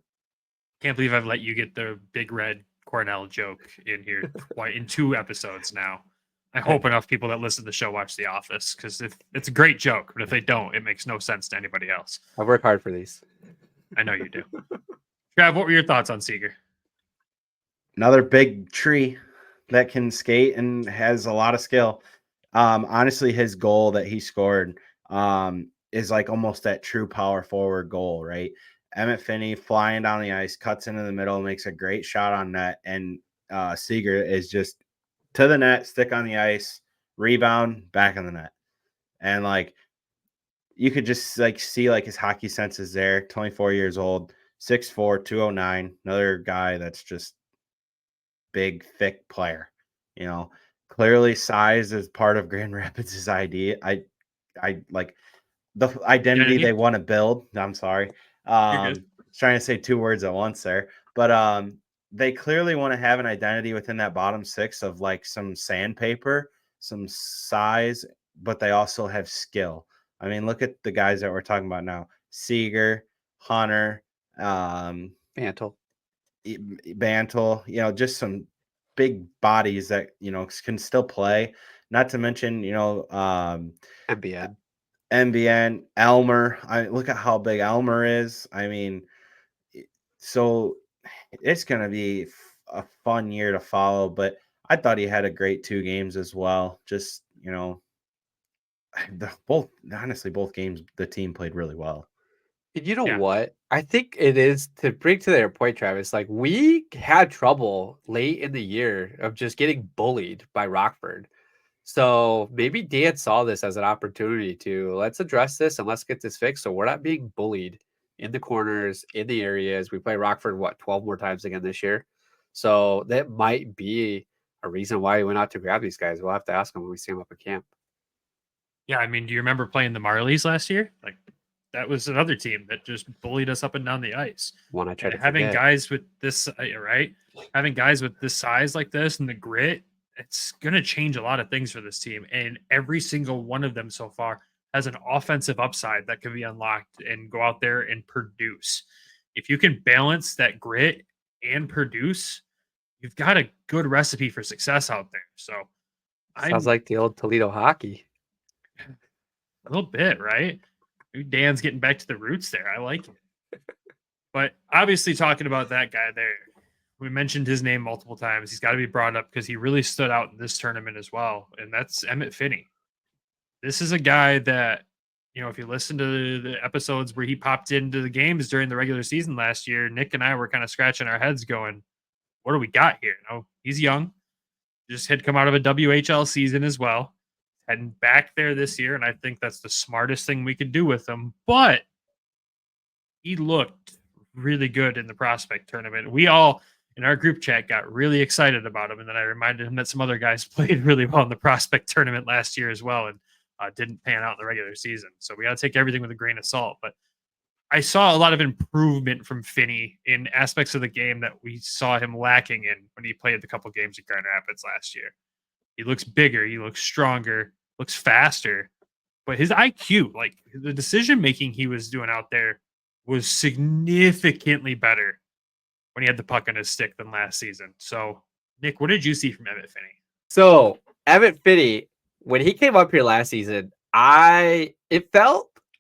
Can't believe I've let you get the big red Cornell joke in here in 2 episodes now. I hope enough people that listen to the show watch The Office, because it's a great joke, but if they don't, it makes no sense to anybody else. I work hard for these. I know you do. Trav, what were your thoughts on Seeger? Another big tree that can skate and has a lot of skill. Honestly, his goal that he scored is like almost that true power forward goal, right? Emmett Finney flying down the ice, cuts into the middle, makes a great shot on net, and Seeger is just to the net, stick on the ice, rebound, back on the net. And like you could just like see like his hockey sense is there. 24 years old, 6'4", 209. Another guy that's just big, thick player. You know, clearly size is part of Grand Rapids' idea. I like the identity they want to build. I'm sorry. Trying to say 2 words at once there, but they clearly want to have an identity within that bottom 6 of like some sandpaper, some size, but they also have skill. I mean, look at the guys that we're talking about now: Seeger, Hunter, Bantle. You know, just some big bodies that, you know, can still play. Not to mention, you know, MBN, Elmer. Look at how big Elmer is. I mean, so it's going to be a fun year to follow, but I thought he had a great 2 games as well. Just, you know, both games, the team played really well. And you know what? I think it is to bring to their point, Travis. Like we had trouble late in the year of just getting bullied by Rockford. So maybe Dan saw this as an opportunity to let's address this and let's get this fixed. So we're not being bullied in the corners, in the areas. We play Rockford, 12 more times again this year. So that might be a reason why we went out to grab these guys. We'll have to ask them when we see them up at camp. Yeah, I mean, do you remember playing the Marlies last year? Like, that was another team that just bullied us up and down the ice. One I tried to having forget. guys with this, right? Having guys with this size like this and the grit, it's going to change a lot of things for this team. And every single one of them so far has an offensive upside that can be unlocked and go out there and produce. If you can balance that grit and produce, you've got a good recipe for success out there. So sounds like the old Toledo hockey. A little bit, right? Maybe Dan's getting back to the roots there. I like it. But obviously talking about that guy there, we mentioned his name multiple times. He's got to be brought up because he really stood out in this tournament as well. And that's Emmett Finney. This is a guy that if you listen to the episodes where he popped into the games during the regular season last year, Nick and I were kind of scratching our heads going, what do we got here? He's young, just had come out of a WHL season as well, heading back there this year. And I think that's the smartest thing we could do with him. But he looked really good in the prospect tournament. We all in our group chat got really excited about him. And then I reminded him that some other guys played really well in the prospect tournament last year as well. And didn't pan out in the regular season. So we got to take everything with a grain of salt. But I saw a lot of improvement from Finney in aspects of the game that we saw him lacking in when he played the couple games at Grand Rapids last year. He looks bigger, he looks stronger, looks faster, but his IQ, like the decision making he was doing out there, was significantly better when he had the puck on his stick than last season. So, Nick, what did you see from Emmett Finney? So, Emmett Finney, when he came up here last season, it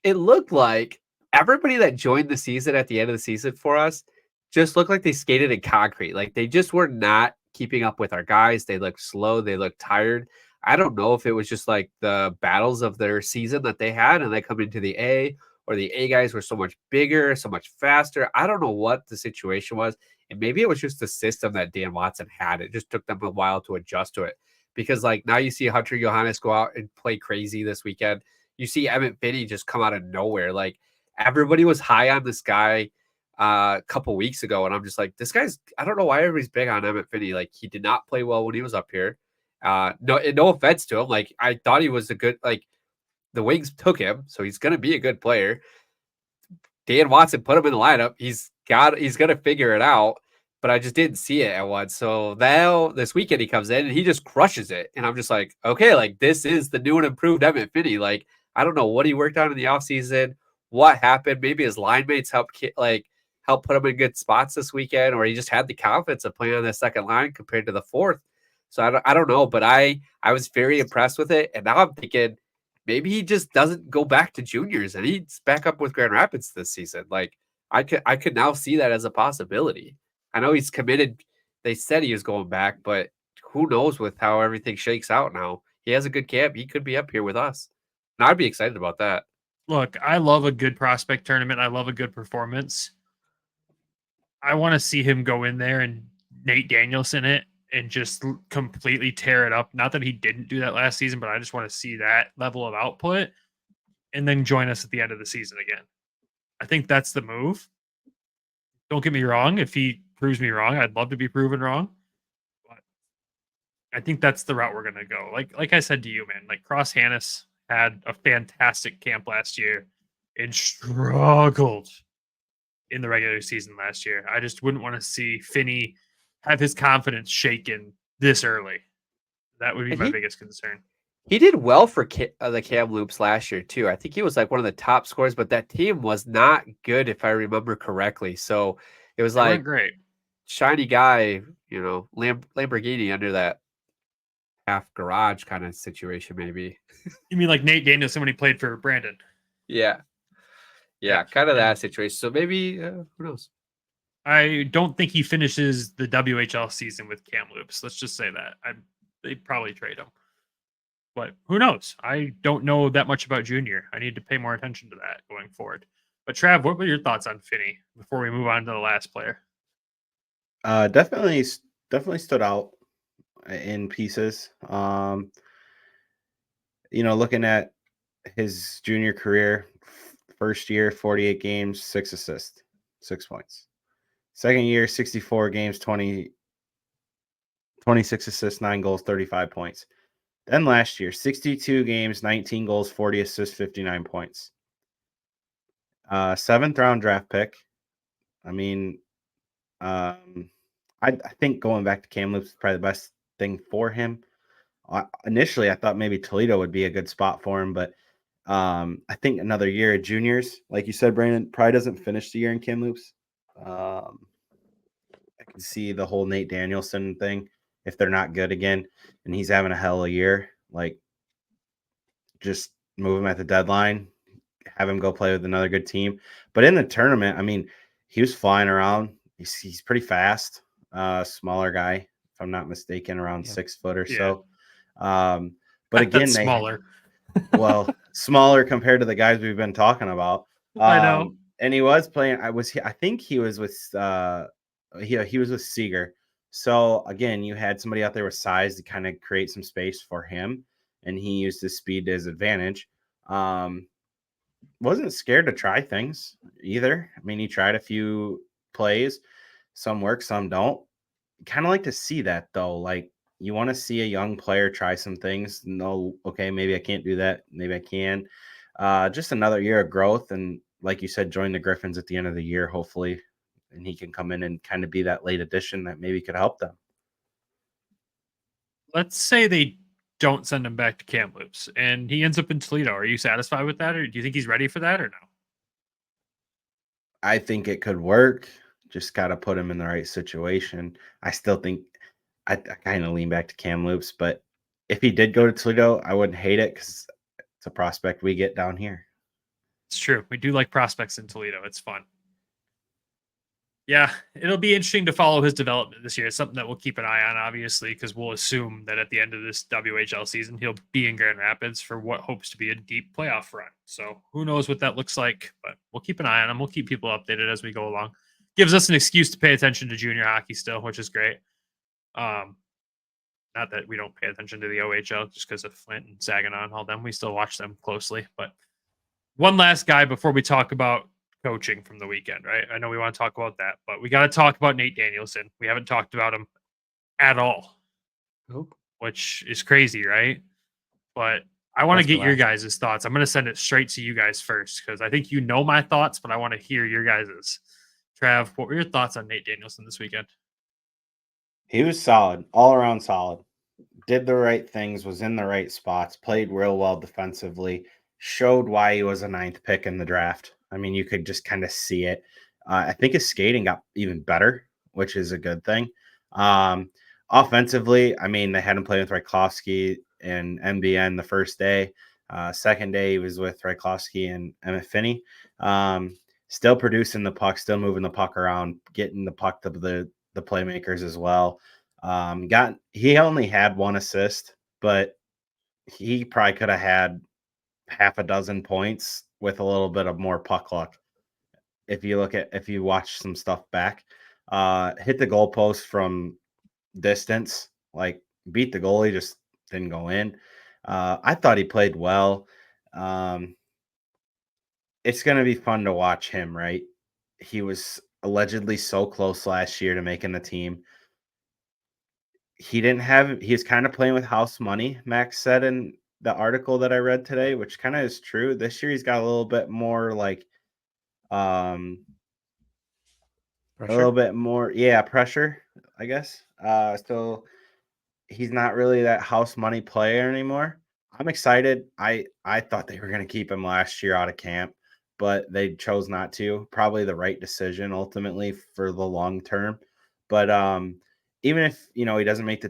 looked like everybody that joined the season at the end of the season for us just looked like they skated in concrete. Like they just were not keeping up with our guys. They looked slow. They looked tired. I don't know if it was just like the battles of their season that they had and they come into the A, or the A guys were so much bigger, so much faster. I don't know what the situation was. And maybe it was just the system that Dan Watson had. It just took them a while to adjust to it. Because like now you see Hunter Johannes go out and play crazy this weekend. You see Emmett Finney just come out of nowhere. Like everybody was high on this guy a couple weeks ago. And I'm just like, I don't know why everybody's big on Emmett Finney. Like he did not play well when he was up here. No offense to him. Like I thought he was the Wings took him. So he's going to be a good player. Dan Watson put him in the lineup. He's going to figure it out. But I just didn't see it at once. So now this weekend he comes in and he just crushes it. And I'm just like, okay, like this is the new and improved Emmett Finney. Like, I don't know what he worked on in the offseason, what happened. Maybe his line mates help put him in good spots this weekend, or he just had the confidence of playing on the second line compared to the fourth. So I don't know, but I was very impressed with it. And now I'm thinking maybe he just doesn't go back to juniors and he's back up with Grand Rapids this season. Like I could now see that as a possibility. I know he's committed. They said he was going back, but who knows with how everything shakes out now. He has a good camp. He could be up here with us. And I'd be excited about that. Look, I love a good prospect tournament. I love a good performance. I want to see him go in there and Nate Danielson it and just completely tear it up. Not that he didn't do that last season, but I just want to see that level of output and then join us at the end of the season again. I think that's the move. Don't get me wrong. If he proves me wrong, I'd love to be proven wrong. But I think that's the route we're going to go. Like I said to you, man, like Cross Hannes had a fantastic camp last year and struggled in the regular season last year. I just wouldn't want to see Finney have his confidence shaken this early. That would be my biggest concern. He did well for the Kamloops last year, too. I think he was like one of the top scorers, but that team was not good, if I remember correctly. So it was like great. Shiny guy, Lamborghini under that half garage kind of situation, maybe. You mean like Nate Danielson when he played for Brandon? Yeah, kind of that situation. So maybe, who knows? I don't think he finishes the WHL season with Kamloops. Let's just say that. They'd probably trade him. But who knows? I don't know that much about Junior. I need to pay more attention to that going forward. But Trav, what were your thoughts on Finney before we move on to the last player? Definitely stood out in pieces. Looking at his junior career, first year, 48 games, 6 assists, 6 points. Second year, 64 games, 26 assists, 9 goals, 35 points. Then last year, 62 games, 19 goals, 40 assists, 59 points. 7th round draft pick. I mean, I think going back to Kamloops is probably the best thing for him. Initially, I thought maybe Toledo would be a good spot for him, but I think another year at juniors, like you said, Brandon, probably doesn't finish the year in Kamloops. I can see the whole Nate Danielson thing. If they're not good again and he's having a hell of a year, like just move him at the deadline, have him go play with another good team. But in the tournament, I mean, he was flying around. He's pretty fast, smaller guy, if I'm not mistaken, around 6 foot or so. But again, smaller. Well, smaller compared to the guys we've been talking about. I know. And he was playing. I think he was with he was with Seager. So again, you had somebody out there with size to kind of create some space for him, and he used his speed to his advantage. Wasn't scared to try things either. I mean, he tried a few plays. Some work, some don't. Kind of like to see that though. Like you want to see a young player try some things. No, okay, maybe I can't do that. Maybe I can. Just another year of growth, and like you said, join the Griffins at the end of the year, hopefully, and he can come in and kind of be that late addition that maybe could help them. Let's say they don't send him back to Kamloops and he ends up in Toledo. Are you satisfied with that, or do you think he's ready for that, or no? I think it could work. Just got to put him in the right situation. I still think I kind of lean back to Kamloops, but if he did go to Toledo, I wouldn't hate it because it's a prospect we get down here. It's true. We do like prospects in Toledo. It's fun. Yeah, it'll be interesting to follow his development this year. It's something that we'll keep an eye on, obviously, because we'll assume that at the end of this WHL season, he'll be in Grand Rapids for what hopes to be a deep playoff run. So who knows what that looks like, but we'll keep an eye on him. We'll keep people updated as we go along. Gives us an excuse to pay attention to junior hockey still, which is great. Not that we don't pay attention to the OHL just because of Flint and Saginaw and all them. We still watch them closely. But one last guy before we talk about coaching from the weekend, right? I know we want to talk about that, but we got to talk about Nate Danielson. We haven't talked about him at all, which is crazy, right? But I want to get your guys' thoughts. I'm going to send it straight to you guys first because I think you know my thoughts, but I want to hear your guys'. Trav, what were your thoughts on Nate Danielson this weekend? He was solid, all around solid. Did the right things, was in the right spots, played real well defensively, showed why he was a 9th pick in the draft. I mean, you could just kind of see it. I think his skating got even better, which is a good thing. Offensively, I mean, they had him playing with Ryklowski and MBN the first day. Second day, he was with Ryklowski and Emmett Finney. Still producing the puck, still moving the puck around, getting the puck to the playmakers as well. He only had 1 assist, but he probably could have had half a dozen points with a little bit of more puck luck. If you watch some stuff back, hit the goalpost from distance, like beat the goalie, just didn't go in. I thought he played well. It's going to be fun to watch him, right? He was allegedly so close last year to making the team. He was kind of playing with house money, Max said in the article that I read today, which kind of is true. This year he's got a little bit more like Pressure? a little bit more pressure, I guess. So he's not really that house money player anymore. I'm excited. I thought they were going to keep him last year out of camp, but they chose not to. Probably the right decision ultimately for the long term. But even if he doesn't make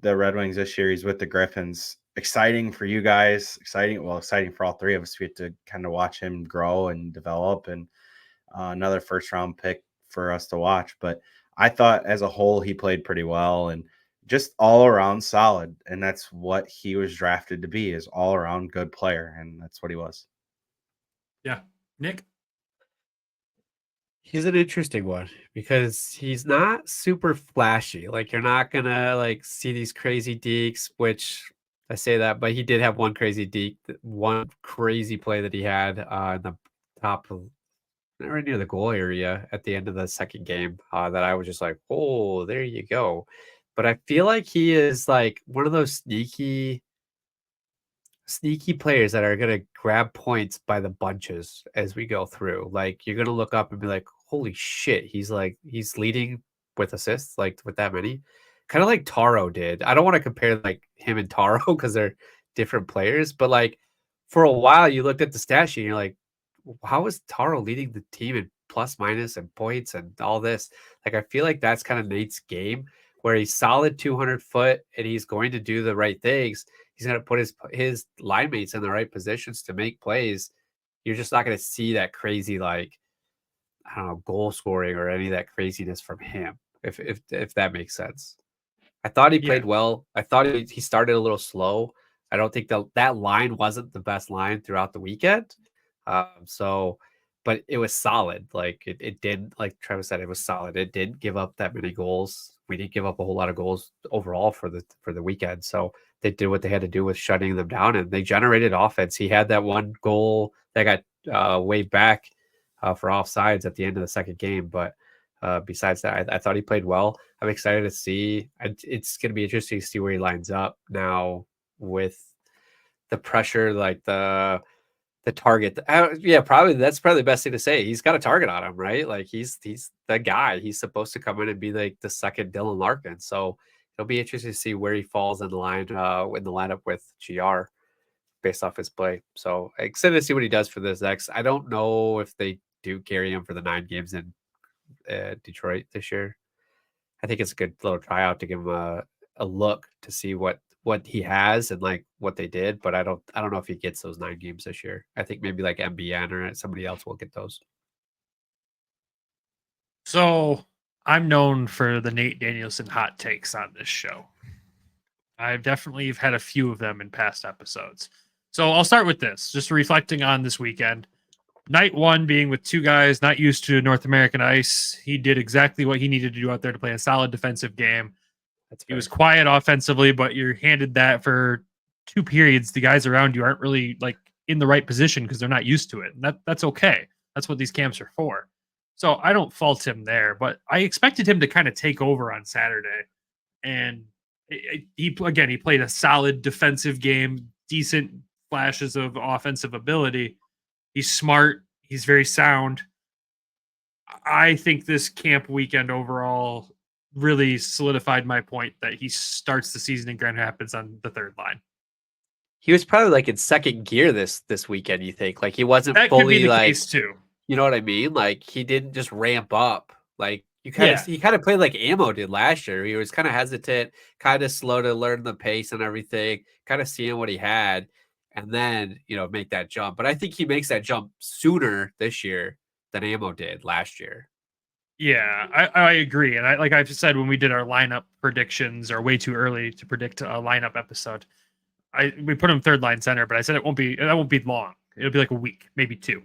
the Red Wings this year, he's with the Griffins. Exciting for you guys. Exciting for all three of us. We get to kind of watch him grow and develop, and another first round pick for us to watch. But I thought as a whole he played pretty well and just all around solid. And that's what he was drafted to be, is all around good player. And that's what he was. Yeah. Nick? He's an interesting one because he's not super flashy. Like, you're not going to see these crazy dekes, which I say that, but he did have one crazy deke, one crazy play that he had in the top of right near the goal area at the end of the second game that I was just like, oh, there you go. But I feel like he is like one of those sneaky players that are going to grab points by the bunches as we go through. Like, you're going to look up and be like, holy shit, he's leading with assists, like with that many. Kind of like Taro did. I don't want to compare like him and Taro because they're different players, but like for a while you looked at the stat sheet and you're like, how is Taro leading the team in plus minus and points and all this? Like, I feel like that's kind of Nate's game, where he's solid 200 foot and he's going to do the right things. He's going to put his line mates in the right positions to make plays. You're just not going to see that crazy, like, I don't know, goal scoring or any of that craziness from him, if that makes sense. I thought he played well. I thought he started a little slow, I don't think that line wasn't the best line throughout the weekend. But it was solid. Like it didn't, like Travis said, it was solid. It didn't give up that many goals. We didn't give up a whole lot of goals overall for the weekend. So they did what they had to do with shutting them down, and they generated offense. He had that one goal that got waved back for offsides at the end of the second game. But besides that, I thought he played well. I'm excited to see. It's going to be interesting to see where he lines up now with the pressure, like the target. Probably that's probably the best thing to say. He's got a target on him, right? Like he's the guy. He's supposed to come in and be like the second Dylan Larkin. So it'll be interesting to see where he falls in the lineup with GR based off his play. So excited to see what he does for this next. I don't know if they do carry him for the 9 games in Detroit this year. I think it's a good little tryout to give him a look to see what he has and like what they did, but I don't know if he gets those 9 games this year. I think maybe like MBN or somebody else will get those. So I'm known for the Nate Danielson hot takes on this show. I've definitely had a few of them in past episodes. So I'll start with this, just reflecting on this weekend. Night 1 being with 2 guys not used to North American ice. He did exactly what he needed to do out there to play a solid defensive game. He was quiet offensively, but you're handed that for 2 periods. The guys around you aren't really like in the right position because they're not used to it. And that's okay. That's what these camps are for. So I don't fault him there, but I expected him to kind of take over on Saturday. And he played a solid defensive game, decent flashes of offensive ability. He's smart. He's very sound. I think this camp weekend overall really solidified my point that he starts the season in Grand Rapids on the 3rd line. He was probably like in second gear this weekend, you think? Like he wasn't that fully could be the like case too. You know what I mean? Like he didn't just ramp up. Like he kind of played like Ammo did last year. He was kind of hesitant, kind of slow to learn the pace and everything, kind of seeing what he had, and then make that jump. But I think he makes that jump sooner this year than Ammo did last year. Yeah, I agree. And like I've said, when we did our lineup predictions, or way too early to predict a lineup episode, we put him 3rd line center, but I said that won't be long. It'll be like a week, maybe 2,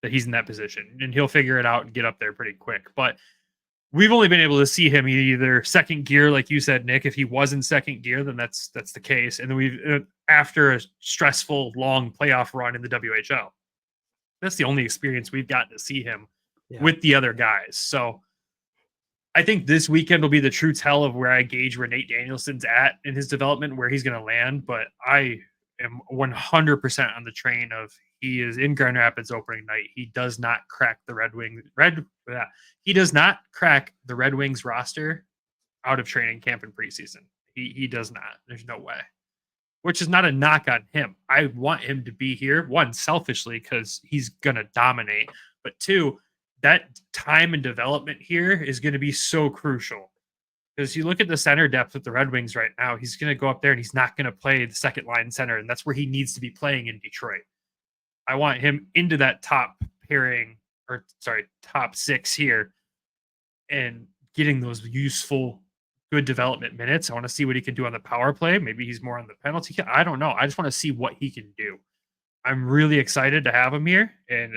that he's in that position, and he'll figure it out and get up there pretty quick. But we've only been able to see him either second gear, like you said, Nick. If he was in second gear, then that's the case. And then we've after a stressful long playoff run in the WHL, that's the only experience we've gotten to see him with the other guys. So I think this weekend will be the true tell of where I gauge where Nate Danielson's at in his development, where he's going to land. But I am 100% on the train of he is in Grand Rapids opening night. He does not crack the He does not crack the Red Wings roster out of training camp and preseason. He does not. There's no way. Which is not a knock on him. I want him to be here, 1, selfishly, because he's going to dominate. But 2, that time and development here is going to be so crucial. Because you look at the center depth with the Red Wings right now, he's going to go up there and he's not going to play the second line center. And that's where he needs to be playing in Detroit. I want him into that top 6 here and getting those useful, good development minutes. I want to see what he can do on the power play. Maybe he's more on the penalty kill. I don't know. I just want to see what he can do. I'm really excited to have him here. And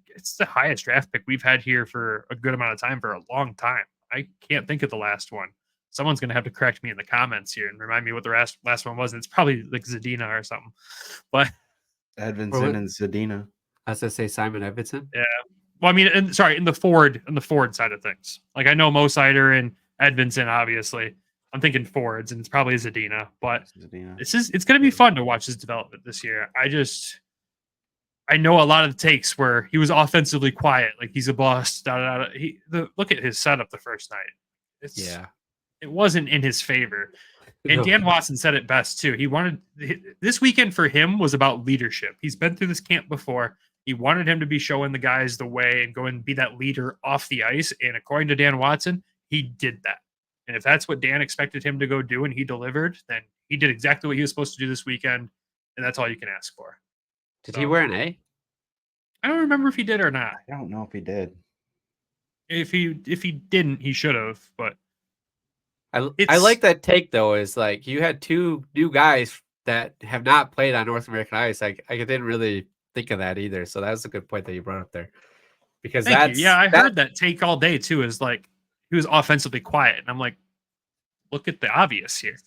it's the highest draft pick we've had here for a good amount of time, for a long time. I can't think of the last one. Someone's going to have to correct me in the comments here and remind me what the last one was. And it's probably like Zadina or something. But Edvinsson and Zadina. I was going to say Simon Edvinsson. Yeah. Well, I mean, in the forward side of things. Like I know Mo Sider and Edvinsson, obviously. I'm thinking forwards, and it's probably Zadina. But it's going to be fun to watch his development this year. I know a lot of the takes where he was offensively quiet, like he's a boss. Look at his setup the first night. It wasn't in his favor. And Dan Watson said it best too. This weekend for him was about leadership. He's been through this camp before. He wanted him to be showing the guys the way and go and be that leader off the ice. And according to Dan Watson, he did that. And if that's what Dan expected him to go do and he delivered, then he did exactly what he was supposed to do this weekend. And that's all you can ask for. Did he wear an A? I don't remember if he did or not. I don't know if he did. If he didn't, he should have. But I like that take though. Is like you had 2 new guys that have not played on North American ice. I didn't really think of that either. So that was a good point that you brought up there. Because Thank you. Yeah, I heard that take all day too. Is like he was offensively quiet, and I'm like, look at the obvious here.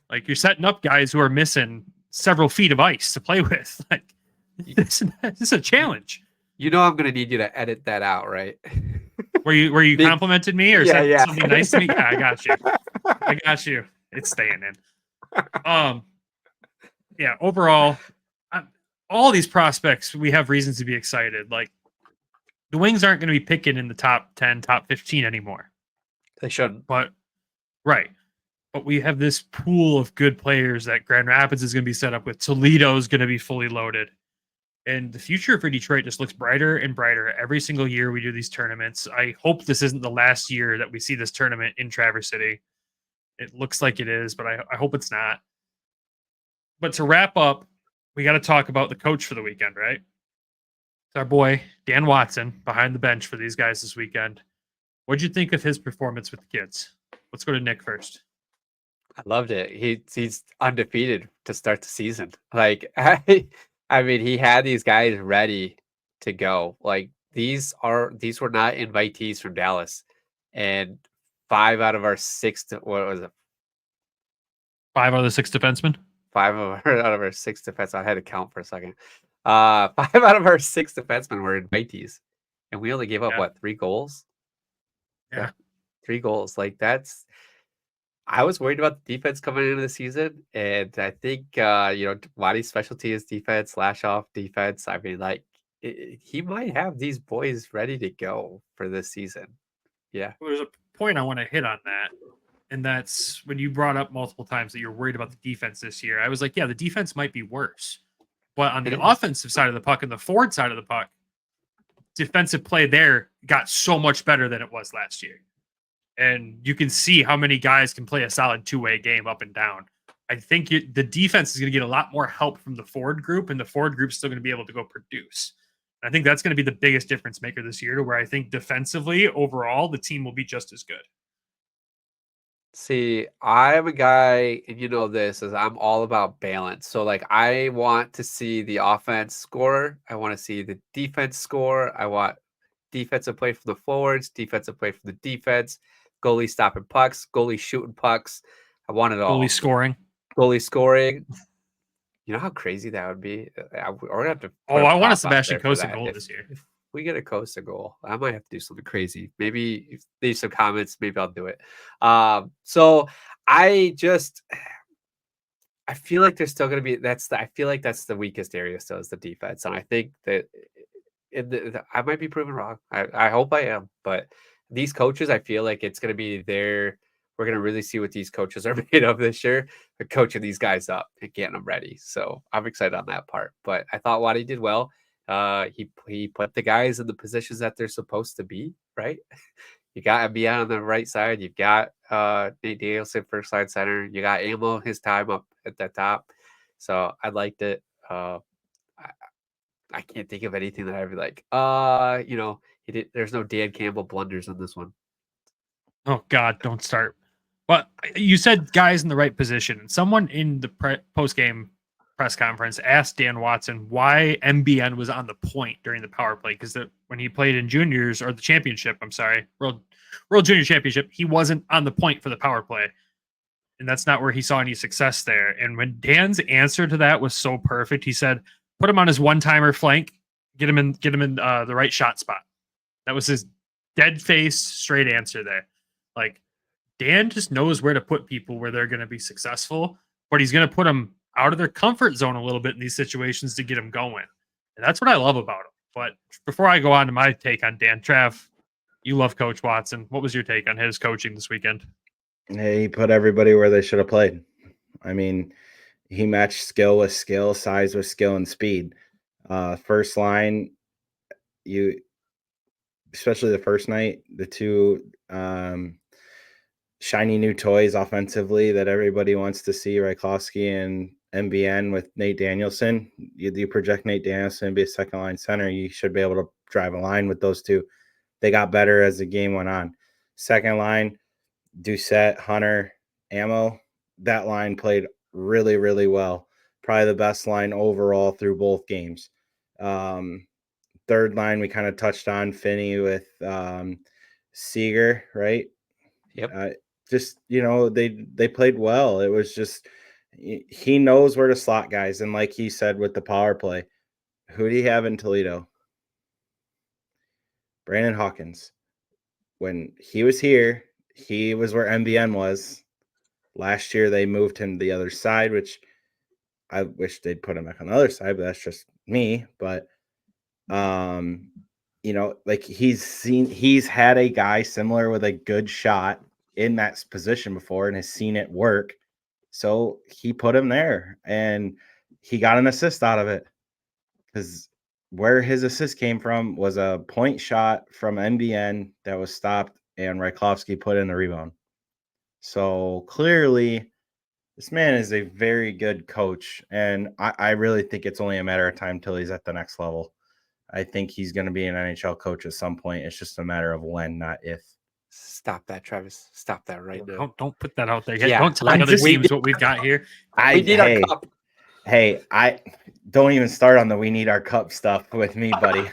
Like you're setting up guys who are missing several feet of ice to play with. Like this is a challenge. You know, I'm gonna need you to edit that out, right? Were you complimented me or said something nice to me? Yeah, I got you. I got you. It's staying in. Yeah. Overall, all these prospects, we have reasons to be excited. Like the Wings aren't going to be picking in the top 10, top 15 anymore. They shouldn't. But right. But we have this pool of good players that Grand Rapids is going to be set up with. Toledo is going to be fully loaded. And the future for Detroit just looks brighter and brighter every single year we do these tournaments. I hope this isn't the last year that we see this tournament in Traverse City. It looks like it is, but I hope it's not. But to wrap up, we got to talk about the coach for the weekend, right? It's our boy, Dan Watson, behind the bench for these guys this weekend. What'd you think of his performance with the kids? Let's go to Nick first. I loved it. He's undefeated to start the season. Like I mean, he had these guys ready to go. Like these were not invitees from Dallas, and 5 out of our 6. What was it? 5 out of the 6 defensemen. 5 out of our 6 defensemen. I had to count for a second. 5 out of our 6 defensemen were invitees, and we only gave up what 3 goals? Yeah, 3 goals. Like that's. I was worried about the defense coming into the season, and I think Wadi's specialty is defense, slash off defense. I mean, like he might have these boys ready to go for this season. Yeah. Well, there's a point I want to hit on that, and that's when you brought up multiple times that you're worried about the defense this year. I was like, yeah, the defense might be worse, but on the offensive side of the puck and the forward side of the puck, defensive play there got so much better than it was last year. And you can see how many guys can play a solid 2-way game up and down. I think the defense is going to get a lot more help from the forward group, and the forward group is still going to be able to go produce. And I think that's going to be the biggest difference maker this year, to where I think defensively, overall, the team will be just as good. See, I'm a guy, and you know this, is I'm all about balance. So, like, I want to see the offense score. I want to see the defense score. I want defensive play from the forwards, defensive play from the defense, goalie stopping pucks, goalie shooting pucks. I want it all. Goalie scoring. Goalie scoring. You know how crazy that would be? We're going to have to. I want a Sebastian Costa goal this year. If we get a Costa goal, I might have to do something crazy. Maybe leave some comments. Maybe I'll do it. So I feel like there's still going to be. I feel like that's the weakest area still is the defense, and I think that I might be proven wrong. I hope I am, but these coaches, I feel like it's going to be there. We're going to really see what these coaches are made of this year. They're coaching these guys up and getting them ready. So I'm excited on that part. But I thought Wadi did well. He put the guys in the positions that they're supposed to be, right? You got MBN on the right side. You've got Nate Danielson, first line center. You got Amo, his time up at the top. So I liked it. I can't think of anything that I'd be like, there's no Dan Campbell blunders on this one. Oh God, don't start. But you said guys in the right position, and someone in the post-game press conference asked Dan Watson why MBN was on the point during the power play, because when he played in juniors, or the championship, World Junior Championship, he wasn't on the point for the power play, and that's not where he saw any success there. And when Dan's answer to that was so perfect, he said, put him on his one-timer flank, get him in the right shot spot. That was his dead-faced, straight answer there. Like, Dan just knows where to put people where they're going to be successful, but he's going to put them out of their comfort zone a little bit in these situations to get them going. And that's what I love about him. But before I go on to my take on Dan, Trav, you love Coach Watson. What was your take on his coaching this weekend? He put everybody where they should have played. I mean, he matched skill with skill, size with skill, and speed. First line, especially the first night, the two shiny new toys offensively that everybody wants to see, Ryklowski and MBN with Nate Danielson. You project Nate Danielson to be a second line center, you should be able to drive a line with those two. They got better as the game went on. Second line, Doucette, Hunter, Ammo. That line played really, really well. Probably the best line overall through both games. Third line, we kind of touched on Finney with Seager, right? Yep. Just, they played well. It was just, he knows where to slot guys. And like he said with the power play, who do you have in Toledo? Brandon Hawkins. When he was here, he was where MBN was. Last year, they moved him to the other side, which I wish they'd put him back on the other side, but that's just me. But, like he's had a guy similar with a good shot in that position before and has seen it work. So he put him there and he got an assist out of it, because where his assist came from was a point shot from MBN that was stopped and Rykovsky put in the rebound. So clearly this man is a very good coach, and I really think it's only a matter of time till he's at the next level. I think he's going to be an NHL coach at some point. It's just a matter of when, not if. Stop that, Travis. Stop that right now. Don't put that out there. Yeah, Don't tell other teams what we've got here. We need our cup. Hey, I don't even start on the we need our cup stuff with me, buddy.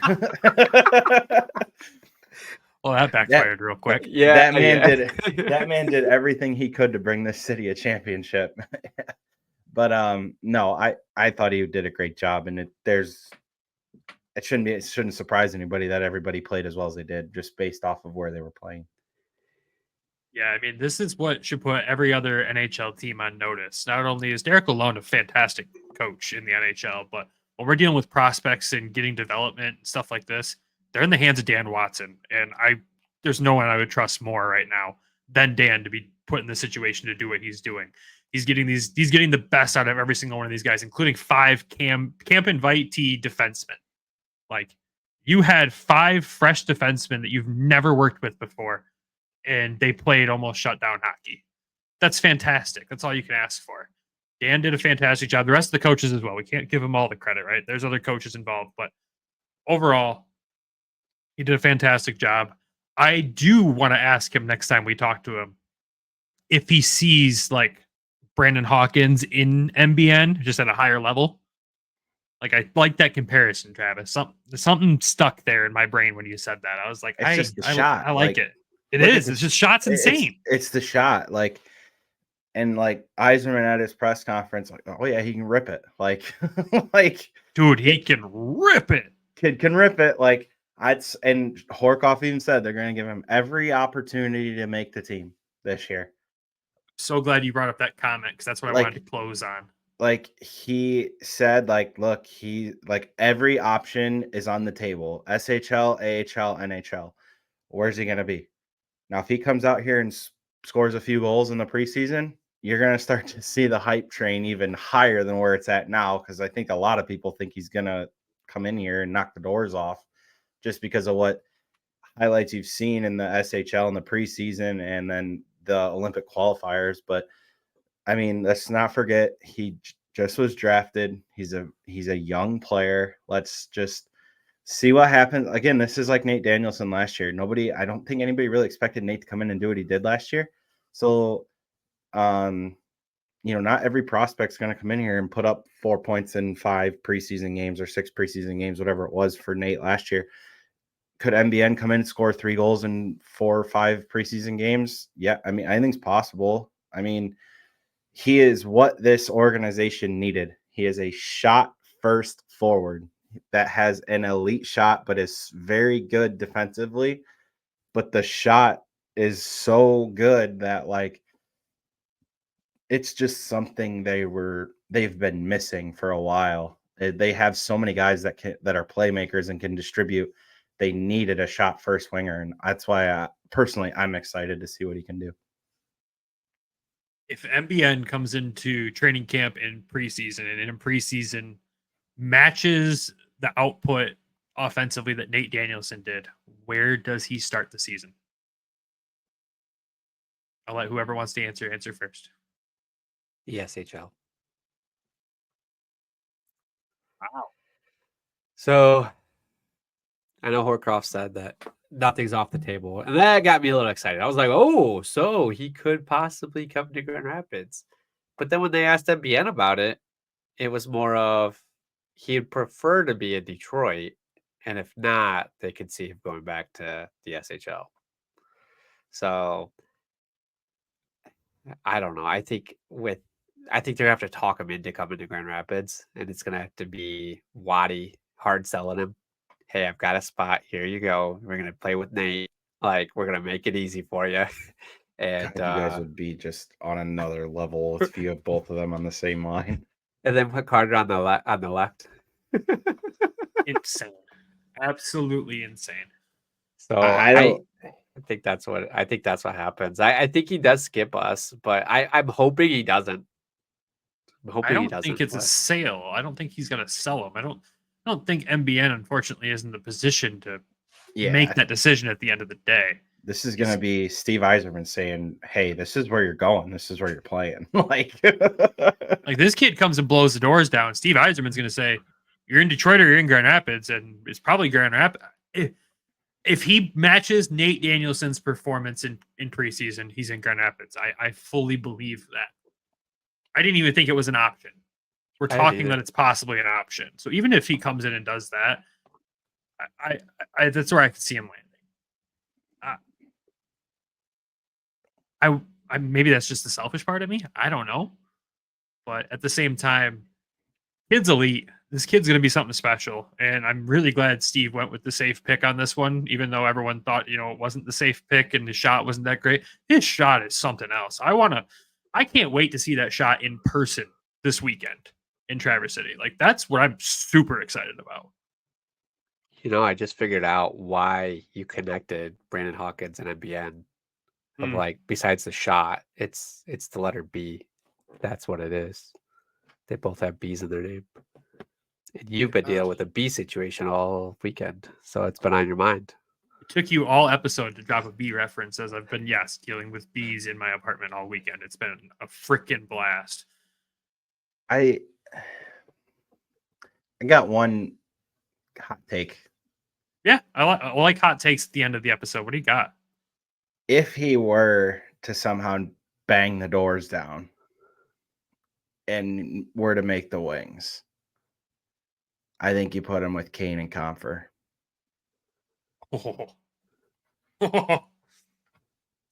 Well, that backfired real quick. Yeah, that man did everything he could to bring this city a championship. But no, I thought he did a great job, and it shouldn't surprise anybody that everybody played as well as they did, just based off of where they were playing. Yeah, I mean, this is what should put every other NHL team on notice. Not only is Derek Lalonde a fantastic coach in the NHL, but when we're dealing with prospects and getting development and stuff like this, they're in the hands of Dan Watson. And there's no one I would trust more right now than Dan to be put in the situation to do what he's doing. He's getting the best out of every single one of these guys, including 5 camp invitee defensemen. Like, you had 5 fresh defensemen that you've never worked with before, and they played almost shutdown hockey. That's fantastic. That's all you can ask for. Dan did a fantastic job. The rest of the coaches as well. We can't give them all the credit, right? There's other coaches involved, but overall, he did a fantastic job. I do want to ask him next time we talk to him if he sees like Brandon Hawkins in MBN just at a higher level. Like, I like that comparison, Travis. Something stuck there in my brain when you said that. I was like, It's just the shot. I like it. It is. It's just shots insane. It's the shot. Like, and like Yzerman at his press conference, like, oh yeah, he can rip it. Like, like, dude, he can rip it. Kid can rip it. Like, and Horkoff even said they're going to give him every opportunity to make the team this year. So glad you brought up that comment, because that's what I wanted to close on. Like, he said, like, look, every option is on the table. SHL, AHL, NHL. Where's he going to be? Now, if he comes out here and scores a few goals in the preseason, you're going to start to see the hype train even higher than where it's at now, because I think a lot of people think he's going to come in here and knock the doors off just because of what highlights you've seen in the SHL in the preseason and then the Olympic qualifiers. But, I mean, let's not forget, he just was drafted. He's a young player. Let's just see what happens. Again, this is like Nate Danielson last year. I don't think anybody really expected Nate to come in and do what he did last year. So, not every prospect's going to come in here and put up 4 points in 5 preseason games or 6 preseason games, whatever it was for Nate last year. Could MBN come in and score 3 goals in 4 or 5 preseason games? Yeah, I mean, I think it's possible. I mean, he is what this organization needed. He is a shot-first forward that has an elite shot, but is very good defensively. But the shot is so good that, like, it's just something they've been missing for a while. They have so many guys that are playmakers and can distribute. They needed a shot first winger, and that's why I'm excited to see what he can do. If MBN comes into training camp in preseason and in preseason matches the output offensively that Nate Danielson did, where does he start the season? I'll let whoever wants to answer first. ESHL. Wow. So I know Horkoff said that nothing's off the table, and that got me a little excited. I was like, oh, so he could possibly come to Grand Rapids. But then when they asked MBN about it, it was more of he'd prefer to be in Detroit, and if not, they could see him going back to the SHL. So I don't know. I think they're gonna have to talk him into coming to Grand Rapids, and it's gonna have to be Waddy hard selling him. Hey, I've got a spot. Here you go. We're gonna play with Nate. Like, we're gonna make it easy for you. And God, you guys would be just on another level if you have both of them on the same line. and then put Carter on the left. Insane. Absolutely insane. So I I think that's what happens. I think he does skip us, but I'm hoping he doesn't. I'm hoping I he don't doesn't. think it's a but- sale. I don't think he's gonna sell him. I don't think MBN unfortunately is in the position to make that decision at the end of the day. This is gonna be Steve Yzerman saying, "Hey, this is where you're going. This is where you're playing." Like this kid comes and blows the doors down. Steve Yzerman's gonna say, "You're in Detroit or you're in Grand Rapids," and it's probably Grand Rapids. If he matches Nate Danielson's performance in preseason, he's in Grand Rapids. I fully believe that. I didn't even think it was an option. We're talking that it's possibly an option. So even if he comes in and does that, I that's where I could see him landing. I maybe that's just the selfish part of me. I don't know, but at the same time, kid's elite. This kid's going to be something special, and I'm really glad Steve went with the safe pick on this one, even though everyone thought it wasn't the safe pick and his shot wasn't that great. His shot is something else. I can't wait to see that shot in person this weekend in Traverse City. Like, that's what I'm super excited about. I just figured out why you connected Brandon Hawkins and MBN. Of like, besides the shot, it's the letter B. That's what it is. They both have B's in their name. And you've been dealing with a B situation all weekend, so it's been on your mind. It took you all episode to drop a B reference, as I've been, dealing with B's in my apartment all weekend. It's been a freaking blast. I got one hot take. Yeah, I like hot takes at the end of the episode. What do you got? If he were to somehow bang the doors down and were to make the wings, I think you put him with Kane and Comfer.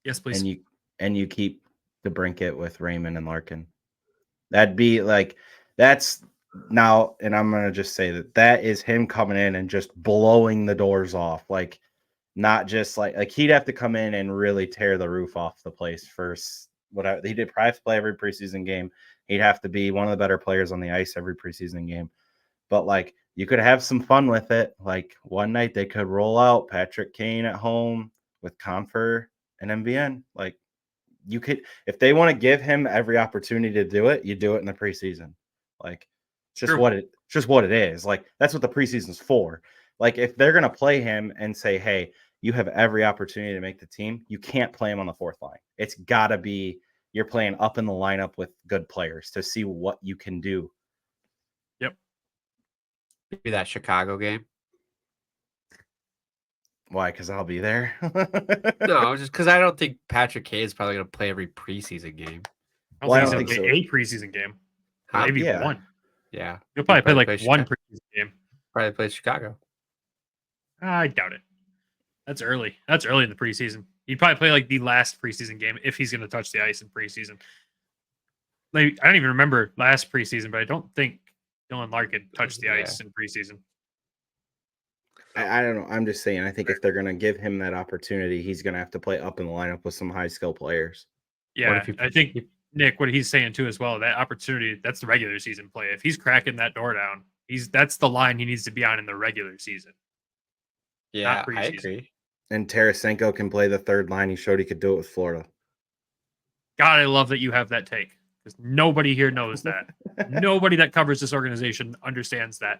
Yes, please. And you keep the Brinket with Raymond and Larkin. That'd be like, that's now, and I'm gonna just say that is him coming in and just blowing the doors off. Like, not just like he'd have to come in and really tear the roof off the place first. Whatever he did, probably have to play every preseason game. He'd have to be one of the better players on the ice every preseason game. But like, you could have some fun with it. Like, one night they could roll out Patrick Kane at home with Comfer and MBN. Like, you could, if they want to give him every opportunity to do it, you do it in the preseason. Like, it's just what it is. Like, that's what the preseason's for. Like, if they're going to play him and say, hey, you have every opportunity to make the team, you can't play him on the fourth line. It's got to be you're playing up in the lineup with good players to see what you can do. Yep. Maybe that Chicago game. Why? Because I'll be there. No, just because I don't think Patrick Kane is probably going to play every preseason game. I Well, I don't don't think he's think in a preseason game. Huh? Maybe Yeah. one. Yeah. He'll probably play like play one Chicago. preseason game. Probably play Chicago. I doubt it. That's early. That's early in the preseason. He'd probably play like the last preseason game if he's going to touch the ice in preseason. Like, I don't even remember last preseason, but I don't think Dylan Larkin touched the ice in preseason. I don't know. I'm just saying, I think if they're going to give him that opportunity, he's going to have to play up in the lineup with some high skill players. Yeah, I think Nick, what he's saying too as well, that opportunity, that's the regular season play. If he's cracking that door down, that's the line he needs to be on in the regular season. Yeah, Not I preseason. agree. And Tarasenko can play the third line. He showed he could do it with Florida. God, I love that you have that take, because nobody here knows that. Nobody that covers this organization understands that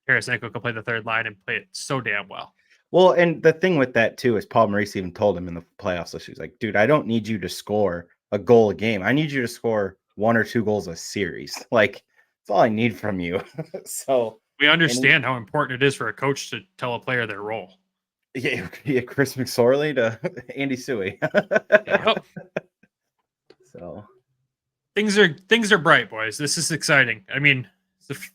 Tarasenko can play the third line and play it so damn well. Well, and the thing with that too is Paul Maurice even told him in the playoffs. So she's like, dude, I don't need you to score a goal a game. I need you to score 1 or 2 goals a series. Like, that's all I need from you. So we understand how important it is for a coach to tell a player their role. yeah, Chris McSorley to Andy Suey. Yep. So things are bright, boys. This is exciting. I mean,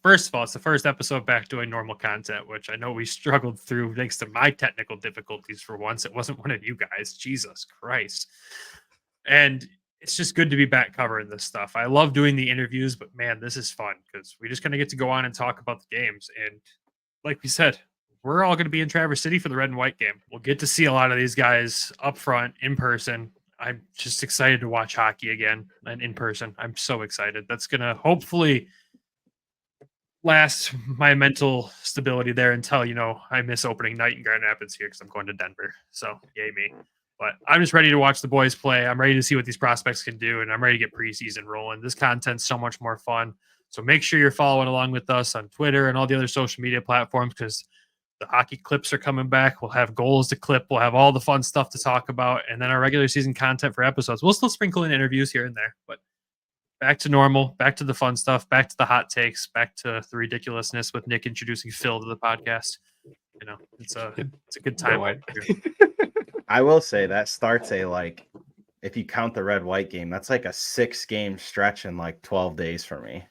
first of all, it's the first episode back doing normal content, which I know we struggled through thanks to my technical difficulties for once. It wasn't one of you guys. Jesus Christ. And it's just good to be back covering this stuff. I love doing the interviews, but man, this is fun because we just kind of get to go on and talk about the games. And like we said, we're all going to be in Traverse City for the red and white game. We'll get to see a lot of these guys up front in person. I'm just excited to watch hockey again and in person. I'm so excited. That's going to hopefully last my mental stability there until, I miss opening night in Grand Rapids here because I'm going to Denver. So yay me. But I'm just ready to watch the boys play. I'm ready to see what these prospects can do, and I'm ready to get preseason rolling. This content's so much more fun. So make sure you're following along with us on Twitter and all the other social media platforms because the hockey clips are coming back. We'll have goals to clip. We'll have all the fun stuff to talk about. And then our regular season content for episodes. We'll still sprinkle in interviews here and there, but back to normal, back to the fun stuff, back to the hot takes, back to the ridiculousness with Nick introducing Phil to the podcast. It's a good time. I will say that starts if you count the red-white game, that's like a 6-game stretch in 12 days for me.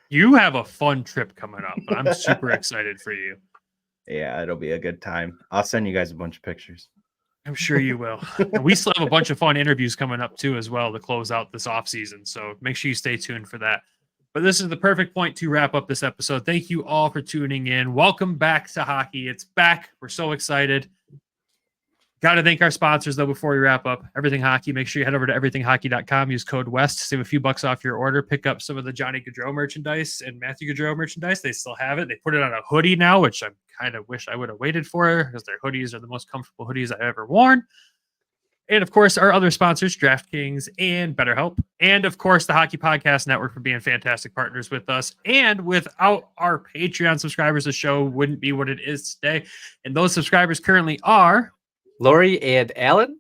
You have a fun trip coming up. I'm super excited for you. Yeah, it'll be a good time. I'll send you guys a bunch of pictures. I'm sure you will. And we still have a bunch of fun interviews coming up too as well to close out this off season. So make sure you stay tuned for that. But this is the perfect point to wrap up this episode. Thank you all for tuning in. Welcome back to hockey. It's back. We're so excited. Got to thank our sponsors, though, before we wrap up. Everything Hockey. Make sure you head over to everythinghockey.com. Use code WEST. Save a few bucks off your order. Pick up some of the Johnny Gaudreau merchandise and Matthew Gaudreau merchandise. They still have it. They put it on a hoodie now, which I kind of wish I would have waited for because their hoodies are the most comfortable hoodies I've ever worn. And, of course, our other sponsors, DraftKings and BetterHelp. And, of course, the Hockey Podcast Network for being fantastic partners with us. And without our Patreon subscribers, the show wouldn't be what it is today. And those subscribers currently are Lori and Alan.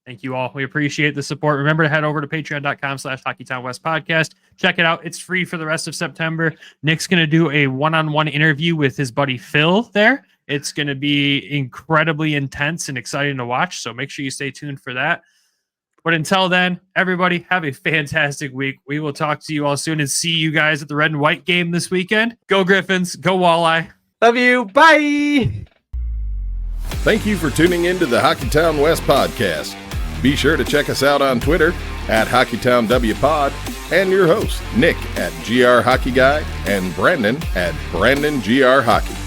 Thank you all. We appreciate the support. Remember to head over to patreon.com/Hockeytown West Podcast. Check it out. It's free for the rest of September. Nick's going to do a one-on-one interview with his buddy Phil there. It's going to be incredibly intense and exciting to watch. So make sure you stay tuned for that. But until then, everybody have a fantastic week. We will talk to you all soon and see you guys at the red and white game this weekend. Go Griffins. Go Walleye. Love you. Bye. Thank you for tuning in to the Hockeytown West Podcast. Be sure to check us out on Twitter at HockeytownWPod and your host, Nick at GR Hockey Guy and Brandon at BrandonGR Hockey.